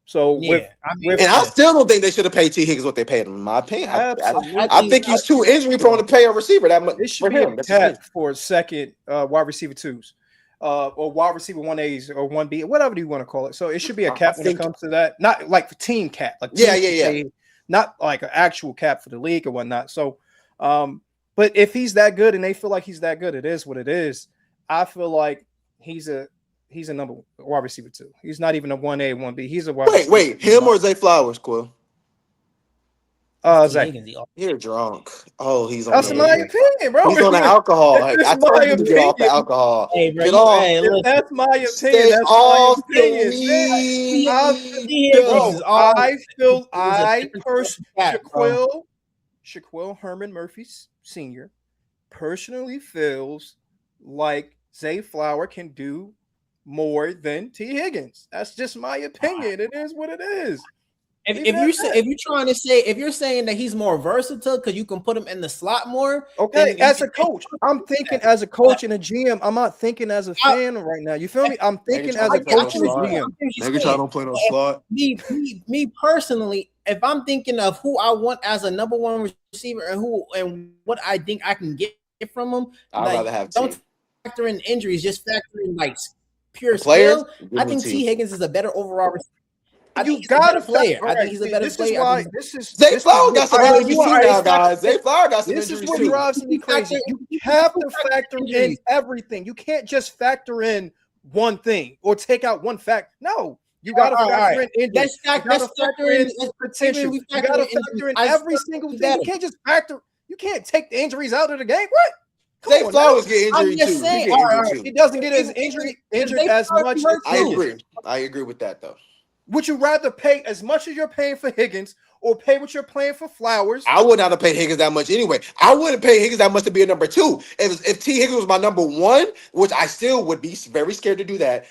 So I still don't think they should have paid T. Higgins what they paid him. In my opinion, I think he's too injury prone to pay a receiver that much. It should be a cap for second wide receiver twos, or wide receiver 1As or 1B, whatever you want to call it. So it should be a cap when it comes to that. Not like for team cap, like yeah. Not like an actual cap for the league or whatnot. So, but if he's that good and they feel like he's that good, it is what it is. I feel like he's a number wide receiver 2. He's not even a 1A, 1B. He's a wide receiver. Wait, him or Zay Flowers, Quill? Zay. You're drunk. Oh, he's on. That's my opinion, bro. He's on the alcohol. Like, I told you to get off the alcohol. Hey, bro, get off. If that's my opinion. Stay that's off my opinion. Shaquille Herman Murphy Sr. personally feels like Zay Flower can do more than T. Higgins. That's just my opinion. It is what it is. If you're saying that he's more versatile because you can put him in the slot more. Okay, as a coach, I'm thinking as a coach and a GM. I'm not thinking as a fan right now. You feel me? I'm thinking as a coach and a GM. Maybe try don't play no slot. Me personally, if I'm thinking of who I want as a number one receiver and what I think I can get from him, I'd rather have don't factor in injuries, just factor in like pure skill. I think T. Higgins is a better overall receiver. You got a player. I think he's a better player. Zay Flower got some injuries too now, guys. Zay Flower got some injuries too. This is what drives me crazy. You have to factor in everything. You can't just factor in one thing or take out one fact. No, you got to factor in injuries. You got to factor in potential. You got to factor in every single thing. You can't just factor. You can't take the injuries out of the game. What? Zay Flowers get injured too. He doesn't get his injured as much. I agree with that though. Would you rather pay as much as you're paying for Higgins or pay what you're paying for Flowers? I would not have paid Higgins that much anyway. I wouldn't pay Higgins that much to be a number 2. If T. Higgins was my number 1, which I still would be very scared to do that.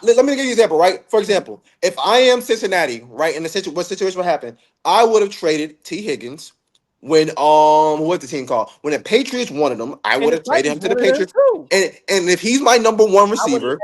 Let me give you an example, right? For example, if I am Cincinnati, right, in the what situation would happen, I would have traded T. Higgins when what's the team called? When the Patriots wanted him, I would have traded him to the Patriots. And if he's my number 1 receiver,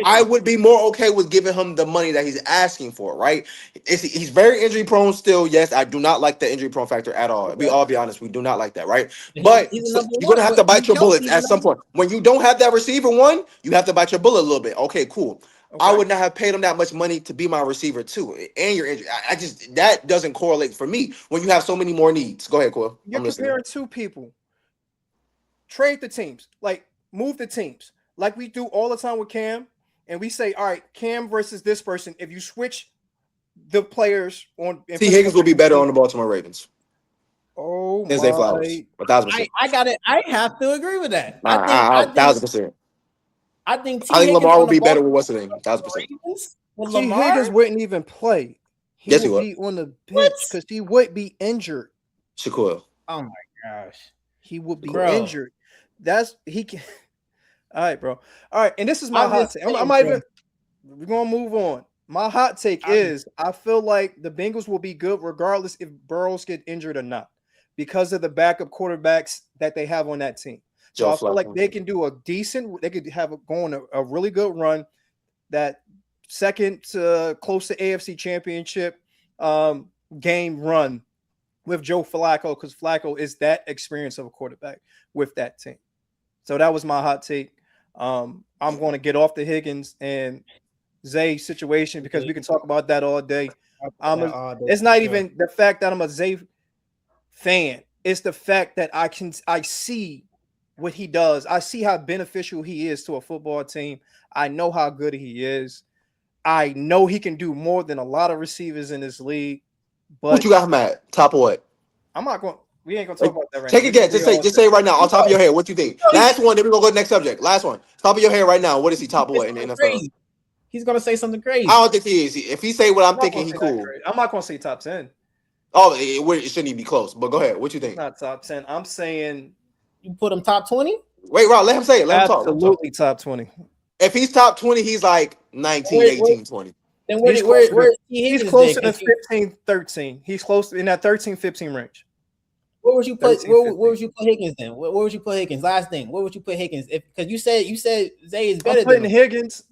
I would be more okay with giving him the money that he's asking for, right? He's very injury prone still. Yes, I do not like the injury prone factor at all. We all be honest, we do not like that, right? But you're gonna have to bite your bullets at some point. When you don't have that receiver 1, you have to bite your bullet a little bit. Okay, cool. Okay. I would not have paid him that much money to be my receiver too, and your injury. I just that doesn't correlate for me when you have so many more needs. Go ahead, Quill. You're comparing 2 people. Trade the teams, like move the teams, like we do all the time with Cam, and we say, all right, Cam versus this person. If you switch the players on, T. Higgins will be better on the Baltimore Ravens. Oh my! Zay Flowers, 1,000%. I got it. I have to agree with that. I think 1,000%. I think Lamar will be better with what's the name? 1,000%. T. Higgins wouldn't even play. He would be on the bench because he would be injured. Shaquille. Oh my gosh. He would be injured. He can. All right, bro. All right, and this is my hot take. We're gonna move on. My hot take is I feel like the Bengals will be good regardless if Burrows get injured or not, because of the backup quarterbacks that they have on that team. So I feel like they can do they could have a really good run, that second close to AFC Championship game run with Joe Flacco, because Flacco is that experience of a quarterback with that team. So that was my hot take. I'm going to get off the Higgins and Zay situation because we can talk about that all day. It's not even the fact that I'm a Zay fan. It's the fact that I see what he does. I see how beneficial he is to a football team. I know how good he is. I know he can do more than a lot of receivers in this league. But What you got him at? Top of what? I'm not going. We ain't gonna talk about that right Take now. a guess. Just say it right now on top of your head. What you think? Last one. Then we gonna go to the next subject. Last one. Top of your head right now. What is he? Top of what in the NFL? Crazy. He's gonna say something crazy. I don't think he is. If he say what I'm thinking, he cool. I'm not gonna say top 10. Oh, it shouldn't even be close. But go ahead. What you think? It's not top 10. I'm saying you put him top 20. Wait, Rob. Let him say it. Let him talk. Absolutely top 20. If he's top 20, he's like 19, 18, 20. Then he's closer to 15, 13. He's close in that 13, 15 range. Where would you put? Where would you put Higgins then? Where would you put Higgins? Last thing. Where would you put Higgins? Because you said Zay is better than Higgins.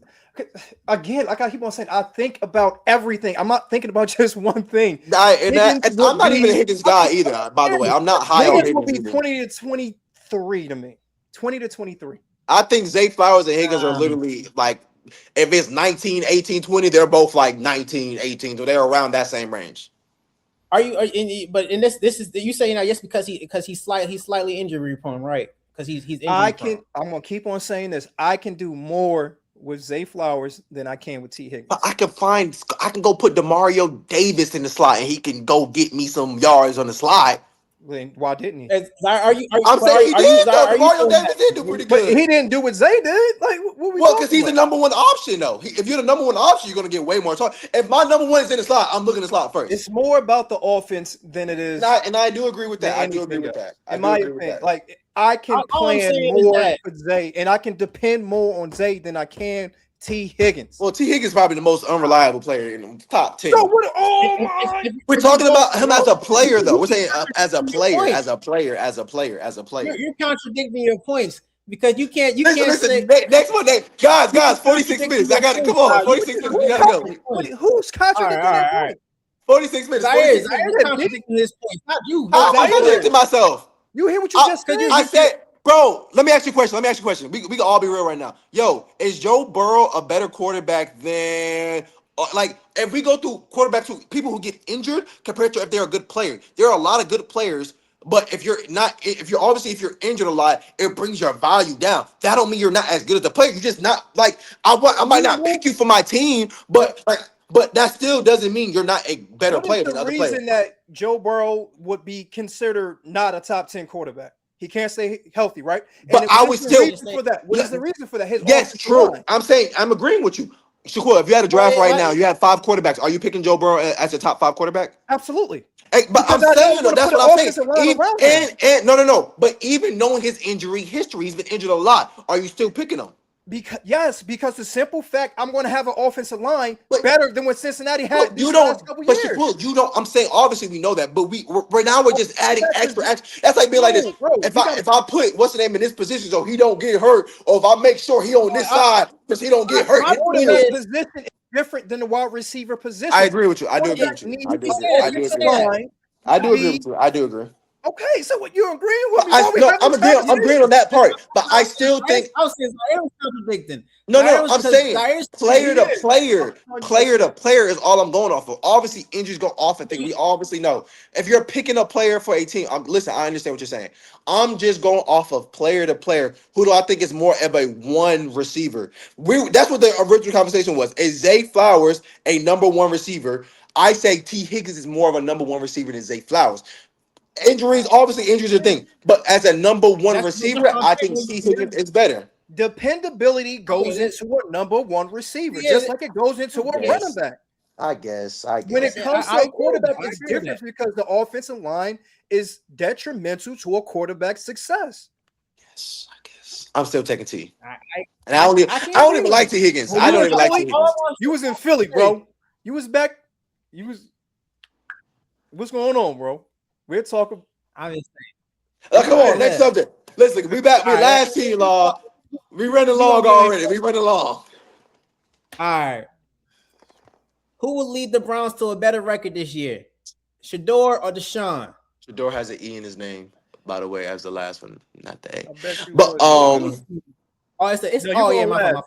Again, like I keep on saying, I think about everything. I'm not thinking about just one thing. I'm not even a Higgins guy either. By the way, I'm not high on Higgins. Will be 20 to 23 to me. 20 to 23. I think Zay Flowers and Higgins are literally like, if it's 19, 18, 20, they're both like 19, 18, so they're around that same range. But in this is you saying that yes because he's slightly injury prone, right? Because he's injury prone. I'm gonna keep on saying this. I can do more with Zay Flowers than I can with T. Higgins. But I can go put Demario Davis in the slot and he can go get me some yards on the slide. Then why didn't he? I'm saying he did. Demario Davis did do pretty good. But he didn't do what Zay did. Like, well, because he's the number one option, though. If you're the number one option, you're gonna get way more time. If my number one is in the slot, I'm looking at the slot first. It's more about the offense than it is. And I do agree with that. I do agree with that. In my opinion, like I can plan more with Zay, and I can depend more on Zay than I can T. Higgins. Well, T. Higgins is probably the most unreliable player in the top 10. So what? Oh my! We're talking about him as a player, though. We're saying as a player. You're contradicting your points because you can't. Listen, next one, guys. 46 minutes. I got to come on. 46 minutes. We got to go. Who's contradicting? All right. 46 minutes. Zaire contradicting his point. Not you. I'm contradicting myself. You hear what you just said? I said. Bro, let me ask you a question. We can all be real right now. Yo, is Joe Burrow a better quarterback than like if we go through quarterbacks who people who get injured compared to if they're a good player? There are a lot of good players, but if you're injured a lot, it brings your value down. That don't mean you're not as good as the player. You're just not like I might not pick you for my team, but that still doesn't mean you're not a better player than other players. The reason that Joe Burrow would be considered not a top 10 quarterback. He can't stay healthy, right? But I would still for that. What is the reason for that? Yes, true. I'm agreeing with you. Shakur, if you had a draft right now, you had 5 quarterbacks. Are you picking Joe Burrow as a top 5 quarterback? Absolutely. Hey, but I'm saying that's what I'm saying. And no. But even knowing his injury history, he's been injured a lot. Are you still picking him? Because the simple fact I'm going to have an offensive line better than what Cincinnati had. I'm saying obviously we know that, but right now we're just adding extra. That's like being like this. If I put what's the name in this position so he don't get hurt, or if I make sure he on this side because he don't get hurt. My position is different than the wide receiver position. I agree with you. I do agree with you. I do agree. Okay, so what you're agreeing with me? I'm agreeing on that part, but I still think I was contradicting. No, I'm saying player to player is all I'm going off of. Obviously, injuries go off. I think we obviously know. If you're picking a player for a team, listen, I understand what you're saying. I'm just going off of player to player. Who do I think is more of a one receiver? That's what the original conversation was. Is Zay Flowers a number one receiver? I say T. Higgins is more of a number one receiver than Zay Flowers. Injuries are a thing, but as a number one receiver, I think T. Higgins is better. Dependability goes into a number one receiver, just like it goes into a running back. I guess. When it comes to a quarterback, it's different because the offensive line is detrimental to a quarterback's success. Yes, I guess. I'm still taking T. I don't even like T. Higgins. I don't even like T. Higgins. You was in Philly, bro. You was back. What's going on, bro? We're talking. I'm just saying. Come on, next subject. Listen, we back. We last team, law. We running along already. We running along. All right. Who will lead the Browns to a better record this year? Shador or Deshaun? Shador has an E in his name, by the way, as the last one, not the A. But my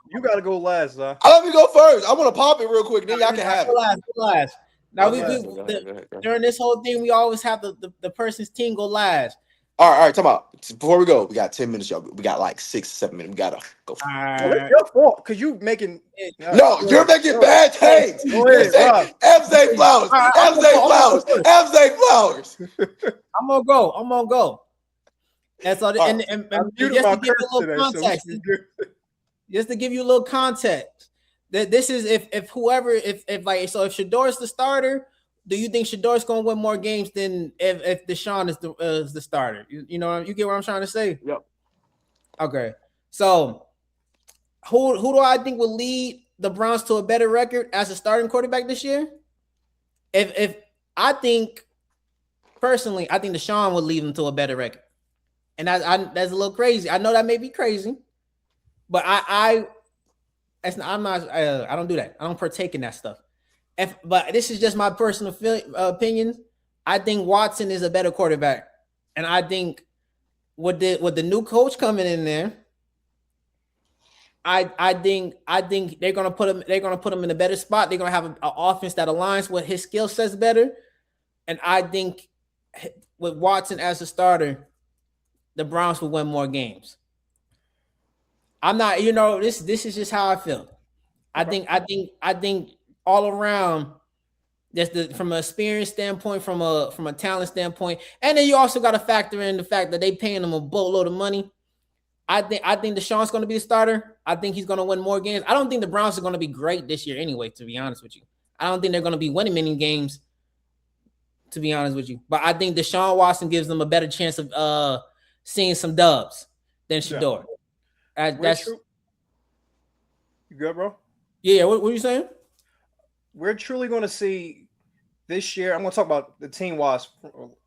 you gotta go last, Let me go first. I want to pop it real quick. Then y'all can have it. Last. Now Go ahead. during this whole thing, we always have the person's team go last. All right. Talk about before we go. We got 10 minutes, y'all. We got like 6, 7 minutes. We gotta go. Well, it's your fault because you making. No, you're making bad takes. Go ahead, Rob. FZ Flowers. FZ Flowers. I'm gonna go. And so, and just to give you a little context, just to give you a little context, that this is if Shador's the starter, do you think Shador's gonna win more games than if Deshaun is the starter? You know, you get what I'm trying to say? Yep. Okay. So who do I think will lead the Browns to a better record as a starting quarterback this year? If I think personally, I think Deshaun would lead them to a better record. And that's a little crazy. I know that may be crazy, but I don't do that. I don't partake in that stuff. But this is just my personal opinion. I think Watson is a better quarterback, and I think with the new coach coming in there, I think they're gonna put him in a better spot. They're gonna have an offense that aligns with his skill sets better, and I think with Watson as a starter, the Browns will win more games. I'm not, this is just how I feel. I think all around, just from an experience standpoint, from a talent standpoint, and then you also got to factor in the fact that they paying him a boatload of money. I think Deshaun's going to be the starter. I think he's going to win more games. I don't think the Browns are going to be great this year anyway, to be honest with you. I don't think they're going to be winning many games, to be honest with you. But I think Deshaun Watson gives them a better chance of seeing some dubs than Shador. Yeah. That's true. You good, bro? Yeah, what are you saying? We're truly going to see this year. I'm going to talk about the team wise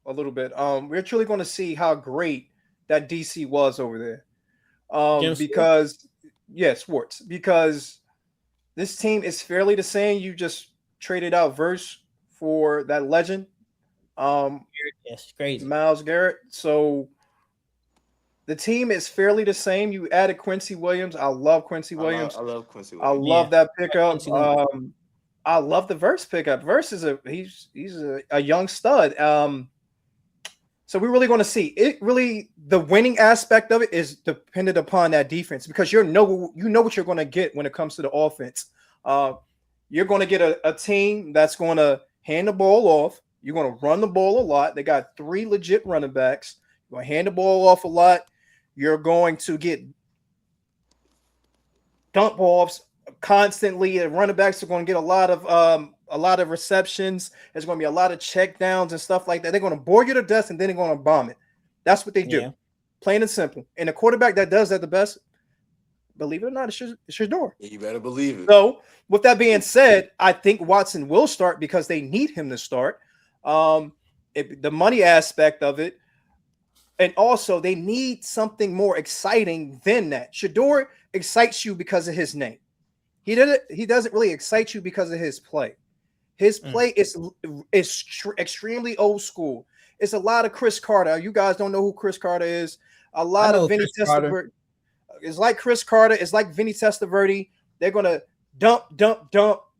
a little bit. We're truly going to see how great that DC was over there. Because Schwartz, because this team is fairly the same. You just traded out Verse for that legend. Yes, crazy. Myles Garrett. So the team is fairly the same. You added Quincy Williams. I love Quincy Williams. I love Quincy Williams. I love that pickup. I love the Verse pickup. Verse is he's a young stud. So we're really going to see it. Really, the winning aspect of it is dependent upon that defense, because you know what you're going to get when it comes to the offense. You're going to get a team that's going to hand the ball off. You're going to run the ball a lot. They got 3 legit running backs. You're going to hand the ball off a lot. You're going to get dump offs constantly. The running backs are going to get a lot of receptions. There's going to be a lot of check downs and stuff like that. They're going to bore you to death, and then they're going to bomb it. That's what they do. Yeah. Plain and simple. And a quarterback that does that the best, believe it or not, it's Shador. You better believe it. So with that being said, I think Watson will start because they need him to start. The money aspect of it. And also, they need something more exciting than that. Shador excites you because of his name. He doesn't really excite you because of his play. His play is extremely old school. It's a lot of Chris Carter. You guys don't know who Chris Carter is. A lot of Vinny Testaverde. It's like Chris Carter. It's like Vinny Testaverde. They're going to dump,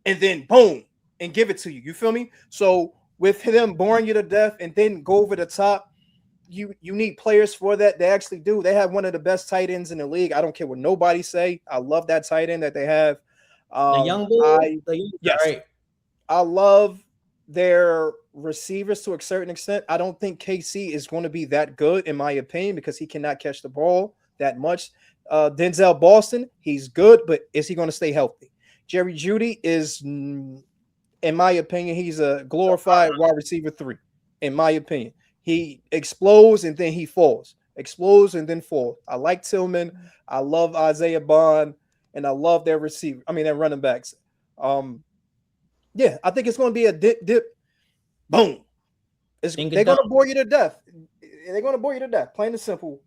and then boom, and give it to you. You feel me? So with them boring you to death and then go over the top, you need players for that. They actually do. They have one of the best tight ends in the league. I don't care what nobody say. I love that tight end that they have. The young boy. Yes. Right. I love their receivers to a certain extent. I don't think KC is going to be that good, in my opinion, because he cannot catch the ball that much. Denzel Boston, he's good, but is he going to stay healthy? Jerry Jeudy is, in my opinion, he's a glorified wide receiver 3, in my opinion. He explodes and then he falls. Explodes and then falls. I like Tillman. I love Isaiah Bond, and I love their their running backs. Yeah, I think it's going to be a dip, boom. They're going to bore you to death. They're going to bore you to death, plain and simple.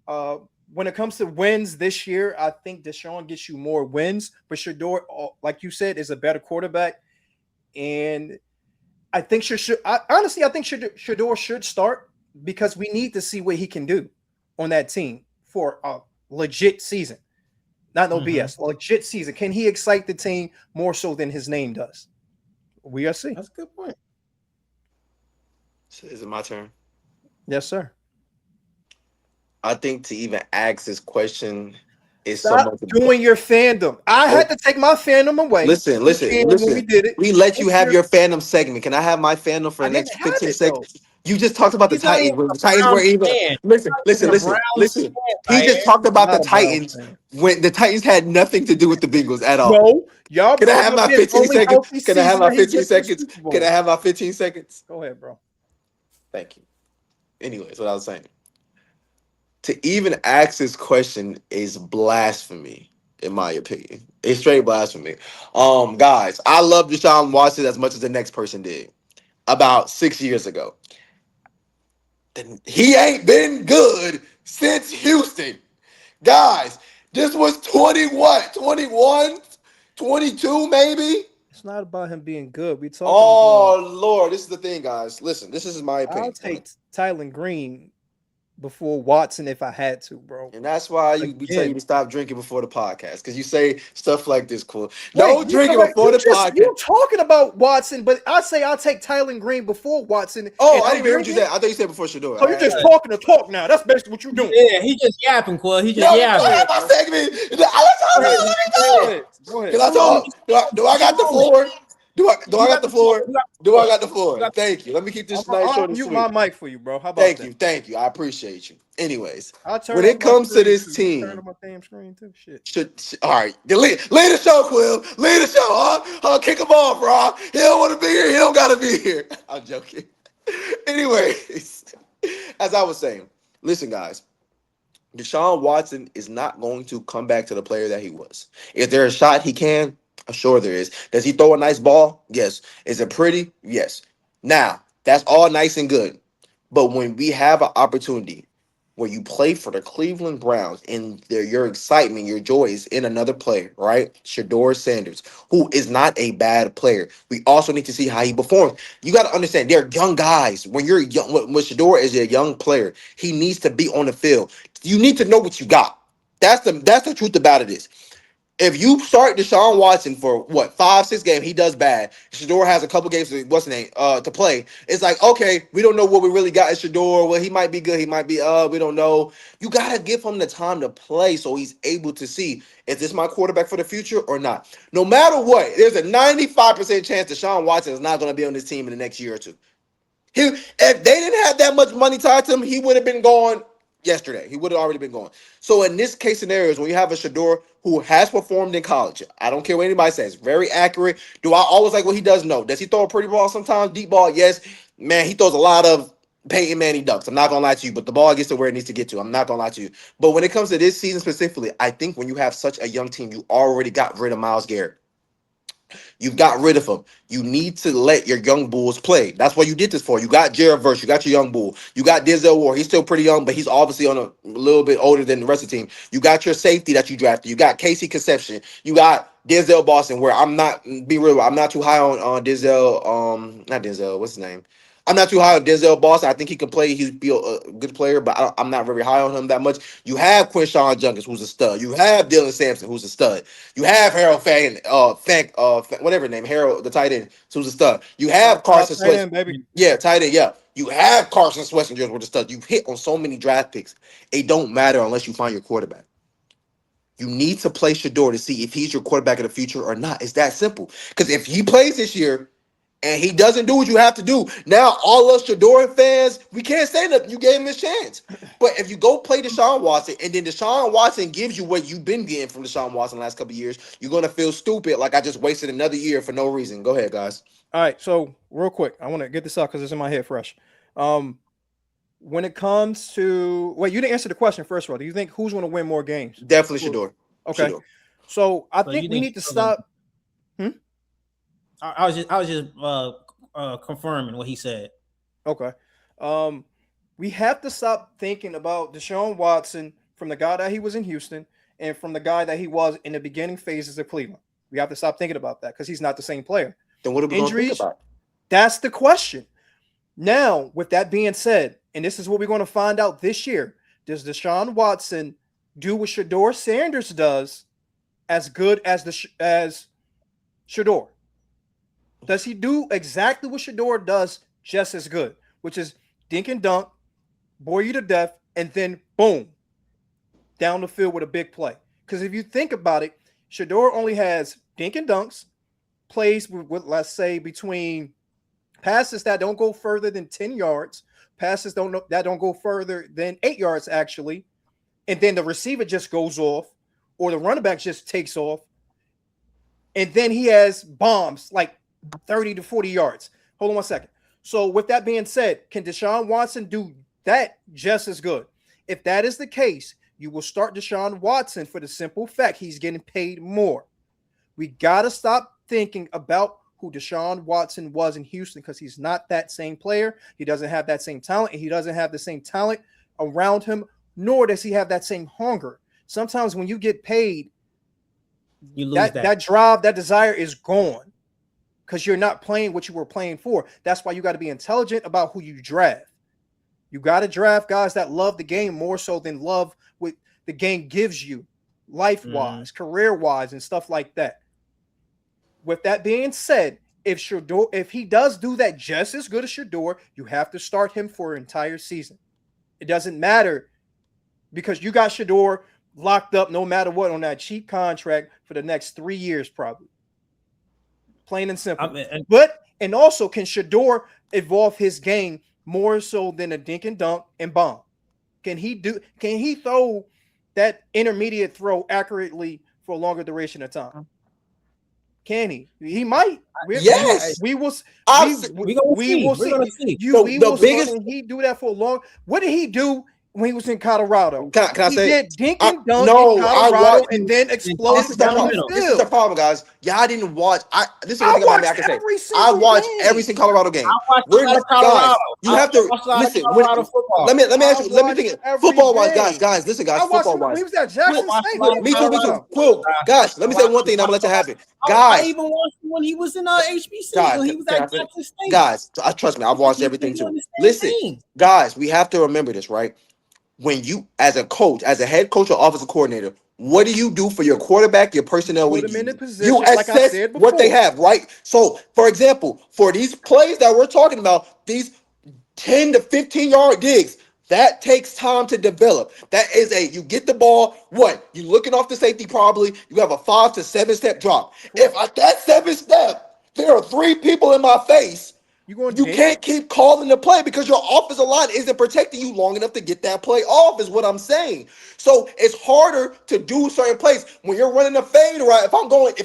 When it comes to wins this year, I think Deshaun gets you more wins, but Shador, like you said, is a better quarterback. And I think I think Shador should start, because we need to see what he can do on that team for a legit season. Not no BS, a legit season. Can he excite the team more so than his name does? We'll see. That's a good point. So is it my turn? Yes, sir. I think to even ask this question is so Stop much. doing your fandom. I Oh, had to take my fandom away listen, from listen, Ken when we listen. did it. We let you What's have your? your fandom segment. Can I have my fandom for I the didn't next have 15 it though. seconds? You just talked about the He's not even Titans. When a the Titans were Browns even fan. listen, He's listen, a listen, Browns listen. fan, He just Diane. talked I'm about the not a Browns Titans fan. when the Titans had nothing to do with the Bengals at all. No, y'all Can I brought have up my his 15 only seconds? healthy Can I have season my that he 15 get to the seconds? Super Can I Bowl. have my 15 seconds? Go ahead, bro. Thank you. Anyways, what I was saying. To even ask this question is blasphemy, in my opinion. It's straight blasphemy. Guys, I love Deshaun Watson as much as the next person did about 6 years ago. Then he ain't been good since Houston. Guys, this was 20 what? 21? 22 maybe? It's not about him being good. We talking about. Oh Lord, this is the thing, guys. Listen, this is my I'll opinion on it. take Tylen Green before Watson if I had to, bro. And that's why we tell you Again. to stop drinking before the podcast. Because you say stuff like this, cool. Wait, Don't you drink it correct. before the podcast. You talking about Watson, but I say I'll take Tylen Green before Watson, Oh, and I I'm didn't hear what you drinking. said. I thought you said before Shador. So you I, just Right. talking to talk now. That's basically what you doing. Yeah, he just yapping, Quill. He Yo, just can Go I yapping. ahead, have my bro. segment? Go ahead. Let me Go talk. ahead. Go Can ahead. I Come on, talk? Do I got the Mr. floor? Do I You got got the the floor. floor? You got Do the I floor. got the You floor? got Thank you. Let me keep this nice, I'll short, and mute my sweet. mic for you, bro. How about Thank that? you. Thank you. I appreciate you. Anyways, I'll turn when off it my comes to screen this too. You turn team, on my damn screen too. Shit. all right, lead the show, Quill. Lead the show, huh? Kick him off, bro. He don't want to be here. He don't got to be here. I'm joking. Anyways, as I was saying, listen, guys. Deshaun Watson is not going to come back to the player that he was. Is there a shot he can? Sure, there is. Does he throw a nice ball? Yes. Is it pretty? Yes. Now, that's all nice and good. But when we have an opportunity where you play for the Cleveland Browns and your excitement, your joy is in another player, right? Shador Sanders, who is not a bad player. We also need to see how he performs. You got to understand, they're young guys. When you're young, when Shador is a young player, he needs to be on the field. You need to know what you got. That's the truth about it is. If you start Deshaun Watson for what 5, 6 games, he does bad. Shador has a couple games to what's the name to play. It's like okay, we don't know what we really got in Shador. Well, he might be good, he might be we don't know. You gotta give him the time to play so he's able to see is this my quarterback for the future or not. No matter what, there's a 95% chance Deshaun Watson is not going to be on this team in the next year or two. If they didn't have that much money tied to him, he would have been gone yesterday. He would have already been gone. So in this case scenarios, when you have a Shador who has performed in college, I don't care what anybody says, very accurate. Do I always like what he does? No. Does he throw a pretty ball sometimes? Deep ball? Yes. Man, he throws a lot of Peyton Manning ducks. I'm not gonna lie to you, but the ball gets to where it needs to get to. I'm not gonna lie to you. But when it comes to this season specifically, I think when you have such a young team, you already got rid of Myles Garrett. You've got rid of him. You need to let your young bulls play. That's what you did this for. You got Jared Verse. You got your young bull. You got Denzel Ward. He's still pretty young, but he's obviously on a little bit older than the rest of the team. You got your safety that you drafted. You got Casey Conception. You got Denzel Boston, where I'm not, be real, I'm not too high on Denzel. Not Denzel. What's his name? I'm not too high on Denzel Boston. I think he can play. He'd be a good player, but I'm not very high on him that much. You have Quinshawn Judkins, who's a stud. You have Dylan Sampson, who's a stud. You have Harold whatever his name, Harold, the tight end, who's a stud. You have Top Carson tight Sweat. end, baby. Yeah, tight end, yeah. You have Carson Schwarzenegger with the stud. You hit on so many draft picks. It don't matter unless you find your quarterback. You need to play Shador to see if he's your quarterback in the future or not. It's that simple. Because if he plays this year, and he doesn't do what you have to do. Now, all us Shador fans, we can't say nothing. You gave him his chance. But if you go play Deshaun Watson, and then Deshaun Watson gives you what you've been getting from Deshaun Watson the last couple of years, you're going to feel stupid like I just wasted another year for no reason. Go ahead, guys. All right, so real quick, I want to get this out because it's in my head fresh. When it comes to you didn't answer the question first of all. Do you think who's going to win more games? Definitely Shador. Okay, Shador. so I So think you we think need to stop. I was just confirming what he said. Okay, we have to stop thinking about Deshaun Watson from the guy that he was in Houston and from the guy that he was in the beginning phases of Cleveland. We have to stop thinking about that because he's not the same player. Then what are we going to think Injuries, about? that's the question. Now, with that being said, and this is what we're going to find out this year, does Deshaun Watson do what Shador Sanders does as good as Shador? Does he do exactly what Shador does just as good? which is dink and dunk, bore you to death, and then boom, down the field with a big play. Because if you think about it, Shador only has dink and dunks, plays with let's say between passes that don't go further than 10 yards, passes that don't go further than 8 yards actually, and then the receiver just goes off or the running back just takes off, and then he has bombs like 30 to 40 yards. Hold on one second. So with that being said, can Deshaun Watson do that just as good? If that is the case, you will start Deshaun Watson for the simple fact he's getting paid more. We got to stop thinking about who Deshaun Watson was in Houston because he's not that same player. He doesn't have that same talent, and he doesn't have the same talent around him, nor does he have that same hunger. Sometimes when you get paid, you lose that drive, that desire is gone because you're not playing what you were playing for. That's why you got to be intelligent about who you draft. You got to draft guys that love the game more so than love what the game gives you life-wise, career-wise, and stuff like that. With that being said, if he does do that just as good as Shador, you have to start him for an entire season. It doesn't matter because you got Shador locked up no matter what on that cheap contract for the next 3 years probably. Plain and simple. And also, can Shador evolve his game more so than a dink and dunk and bomb? Can he throw that intermediate throw accurately for a longer duration of time? Can he? He might. Yes. We will see. We will see. Can he do that for a long? What did he do when he was in Colorado? Can I say? He did dink and dunk in Colorado and then exploded down the field. This is the problem, guys. Y'all didn't watch. This is the thing about me. I can say I watched every single Colorado game. Guys, you have to listen. Let me ask you. Let me think. Football wise, guys, listen, guys. Football wise, he was at Jackson State. Me too. Quill, guys. Let me say one thing. And I'm gonna let you have it, guys. I even watched when he was in HBC. When he was at Jackson State. Guys, trust me. I've watched everything too. Listen, guys. We have to remember this, right? When you, as a coach, as a head coach or offensive coordinator, what do you do for your quarterback, your personnel? Put them in the position, you assess what they have, right? So, for example, for these plays that we're talking about, these 10 to 15-yard digs, that takes time to develop. That is you get the ball, you looking off the safety probably, you have a 5 to 7 step drop. If at that 7 step, there are 3 people in my face, you can't keep calling the play because your offensive line isn't protecting you long enough to get that play off, is what I'm saying. So it's harder to do certain plays when you're running a fade, right? If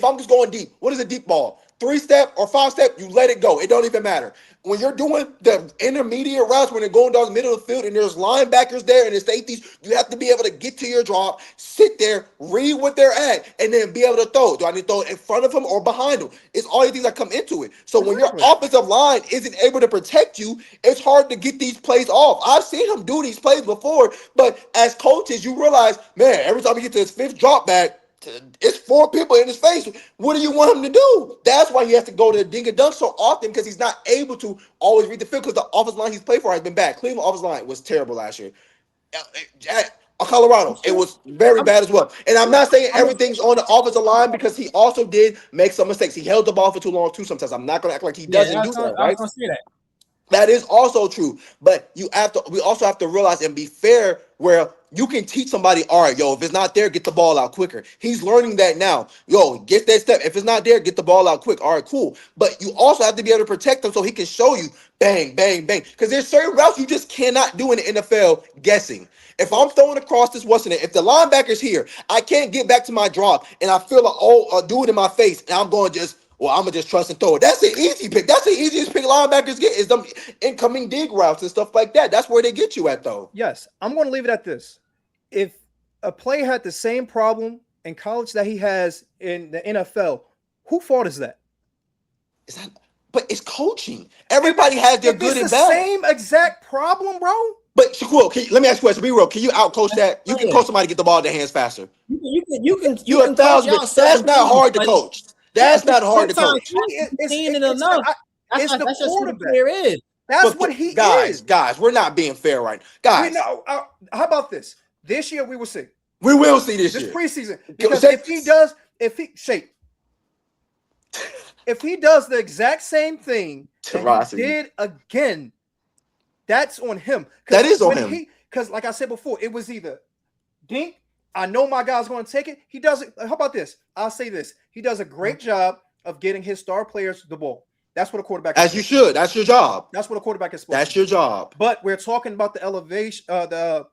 I'm just going deep, what is a deep ball? 3-step or 5-step, you let it go. It don't even matter. When you're doing the intermediate routes, when they're going down the middle of the field and there's linebackers there and there's safeties, you have to be able to get to your drop, sit there, read what they're at, and then be able to throw. Do I need to throw it in front of them or behind them? It's all these things that come into it. So when your offensive line isn't able to protect you, it's hard to get these plays off. I've seen him do these plays before, but as coaches, you realize, man, every time he gets to his 5th drop back, it's 4 people in his face. What do you want him to do? That's why he has to go to the dink and dunk so often, because he's not able to always read the field, because the offensive line he's played for has been bad. Cleveland offensive line was terrible last year. Colorado, it was very bad as well. And I'm not saying everything's on the offensive line, because he also did make some mistakes. He held the ball for too long too sometimes. I'm not going to act like he doesn't do that, right? That is also true. But we also have to realize and be fair where you can teach somebody, all right, if it's not there, get the ball out quicker. He's learning that now. Get that step. If it's not there, get the ball out quick. All right, cool. But you also have to be able to protect him so he can show you bang, bang, bang. Because there's certain routes you just cannot do in the NFL guessing. If I'm throwing across this if the linebacker's here, I can't get back to my drop, and I feel a dude in my face, and I'm going to I'm going to just trust and throw it. That's an easy pick. That's the easiest pick linebackers get, is them incoming dig routes and stuff like that. That's where they get you at, though. Yes. I'm going to leave it at this. If a player had the same problem in college that he has in the NFL, whose fault is that? But it's coaching. Everybody has their good and bad. It's the same exact problem, bro. But Shaquille, let me ask you a question. Be real. Can you out-coach that? You can coach somebody to get the ball in their hands faster. You can. That's not hard to coach. That's not hard to coach. It's the quarterback. That's what he is. Guys, we're not being fair right now. Guys. How about this? This year we will see. We will see this year. This preseason. Because if he does the exact same thing that he did again That's on him. That is on him. Because like I said before, it was either Dink. I know my guy's going to take it. He doesn't. How about this? I'll say this. He does a great job of getting his star players the ball. That's what a quarterback. As you should. That's your job. That's what a quarterback is supposed. That's your job. But we're talking about the elevation, the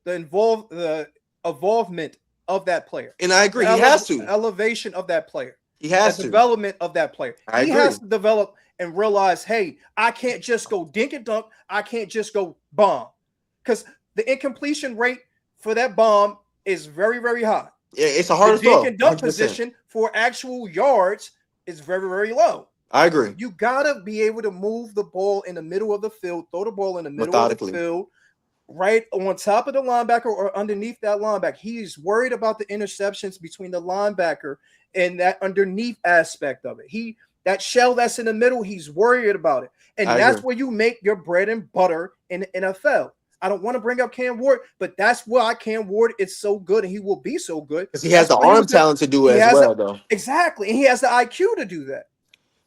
involvement of that player. And I agree. He has to. Elevation of that player. He has to. Development of that player. He has to develop and realize, hey, I can't just go dink and dunk. I can't just go bomb. Because the incompletion rate for that bomb is very, very high. Yeah, it's a hard dink and dunk 100%. Position for actual yards is very, very low. I agree. You gotta be able to move the ball in the middle of the field, throw the ball in the middle of the field, right on top of the linebacker or underneath that linebacker. He's worried about the interceptions between the linebacker and that underneath aspect of it. That shell that's in the middle, he's worried about it. And that's where you make your bread and butter in the NFL. I don't want to bring up Cam Ward, but that's why Cam Ward is so good, and he will be so good. Because he has the arm talent to do it as well, though. Exactly. And he has the IQ to do that.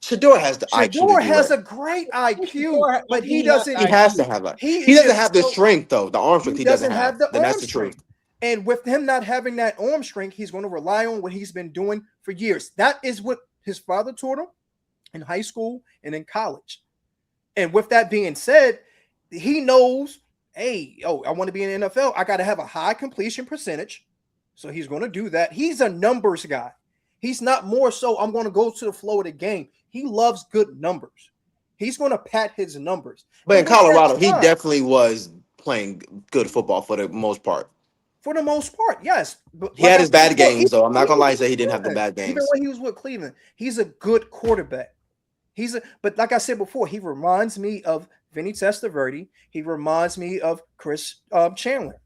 Shador has the IQ. Shador has a great IQ, but he doesn't. He has to have it. He doesn't have the strength, though. The arm strength he doesn't have. Then that's the truth. And with him not having that arm strength, he's going to rely on what he's been doing for years. That is what his father taught him in high school and in college. And with that being said, he knows, hey, I want to be in the NFL. I got to have a high completion percentage. So he's going to do that. He's a numbers guy. He's not more so, I'm going to go to the flow of the game. He loves good numbers. He's going to pat his numbers. But in Colorado, he definitely was playing good football for the most part. For the most part, yes. But he had his bad games, though. I'm not going to lie and say he didn't have the bad games. Even when he was with Cleveland, he's a good quarterback. But like I said before, he reminds me of Vinny Testaverde. He reminds me of Chris Chandler.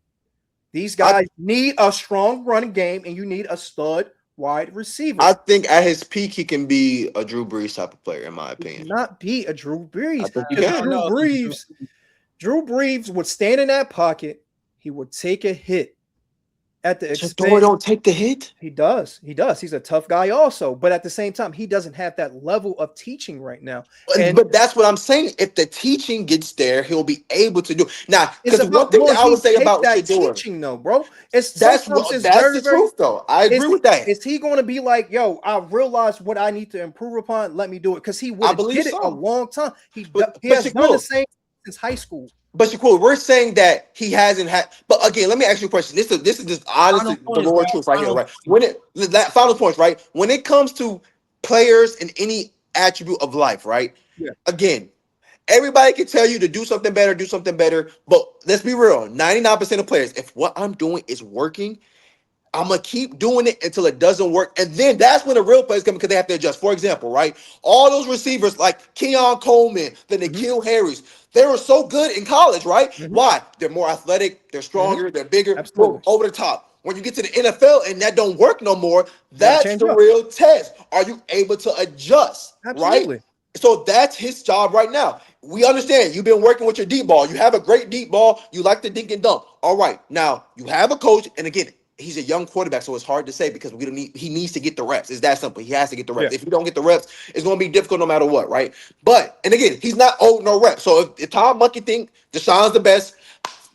These guys need a strong running game, and you need a stud wide receiver. I think at his peak, he can be a Drew Brees type of player, in my opinion. Not be a Drew Brees. Drew Brees would stand in that pocket. He would take a hit at the expense. Shador don't take the hit. He does. He's a tough guy also. But at the same time, he doesn't have that level of teaching right now. But that's what I'm saying. If the teaching gets there, he'll be able to do. Now, because one thing that I would say about that Shador, teaching, though, bro, that's the truth, though. I agree with that. Is he going to be like, yo, I realized what I need to improve upon? Let me do it. Because he would did it a long time. He has done the same since high school. But Shakur, we're saying that he hasn't had. But again, let me ask you a question. This is just honestly the Lord truth right here, right? That final points, right? When it comes to players in any attribute of life, right? Yeah. Again, everybody can tell you to do something better. But let's be real: 99% of players, if what I'm doing is working, I'm going to keep doing it until it doesn't work. And then that's when the real players come because they have to adjust. For example, right? All those receivers like Keon Coleman, the N'Keal Harris, they were so good in college, right? Why? They're more athletic. They're stronger. They're bigger. Over the top. When you get to the NFL and that don't work no more, that's the real test. Are you able to adjust, right? So that's his job right now. We understand you've been working with your deep ball. You have a great deep ball. You like to dink and dunk. All right. Now, you have a coach. And again, he's a young quarterback, so it's hard to say because he needs to get the reps. It's that simple. He has to get the reps. If you don't get the reps, it's going to be difficult no matter what, right? But, and again, he's not owed no reps. So if Tom Monkey think Deshaun's the best,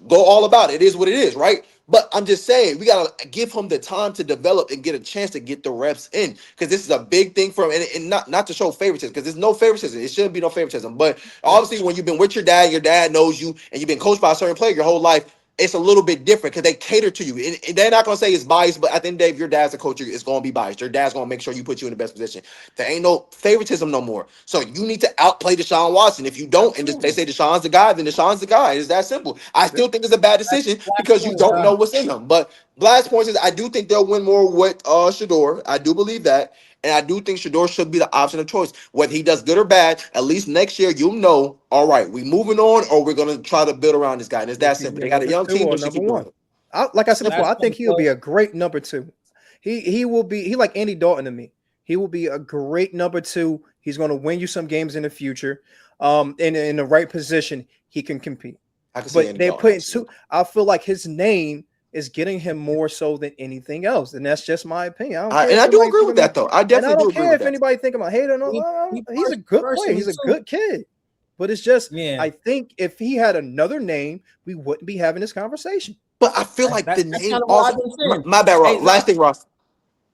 go all about it. It is what it is, right? But I'm just saying, we got to give him the time to develop and get a chance to get the reps in because this is a big thing for him. And not to show favoritism because there's no favoritism. It shouldn't be no favoritism. But obviously, when you've been with your dad knows you, and you've been coached by a certain player your whole life, it's a little bit different because they cater to you. And they're not going to say it's biased, but at the end of the day, if your dad's a coach, it's going to be biased. Your dad's going to make sure you put you in the best position. There ain't no favoritism no more. So you need to outplay Deshaun Watson. If you don't, and they say Deshaun's the guy, then Deshaun's the guy. It's that simple. I still think it's a bad decision because you don't know what's in them. But last point is I do think they'll win more with Shador. I do believe that. And I do think Shador should be the option of choice. Whether he does good or bad, at least next year, you'll know, all right, we moving on or we're going to try to build around this guy. And it's that simple. They got a young team. Number one. Like I said before, I think he'll be a great number two. He will be, he like Andy Dalton to me. He will be a great number two. He's going to win you some games in the future. In the right position, he can compete. But they put two. I feel like his name is getting him more so than anything else, and that's just my opinion. I do agree with that, though. I definitely do agree with that. If anybody think I'm a hater, no, he's a good player. He's a good kid. But it's just, Yeah. I think if he had another name, we wouldn't be having this conversation. But I feel like the That's name kind of what also. I've been saying. My bad, Ross. Hey, Last thing, Ross.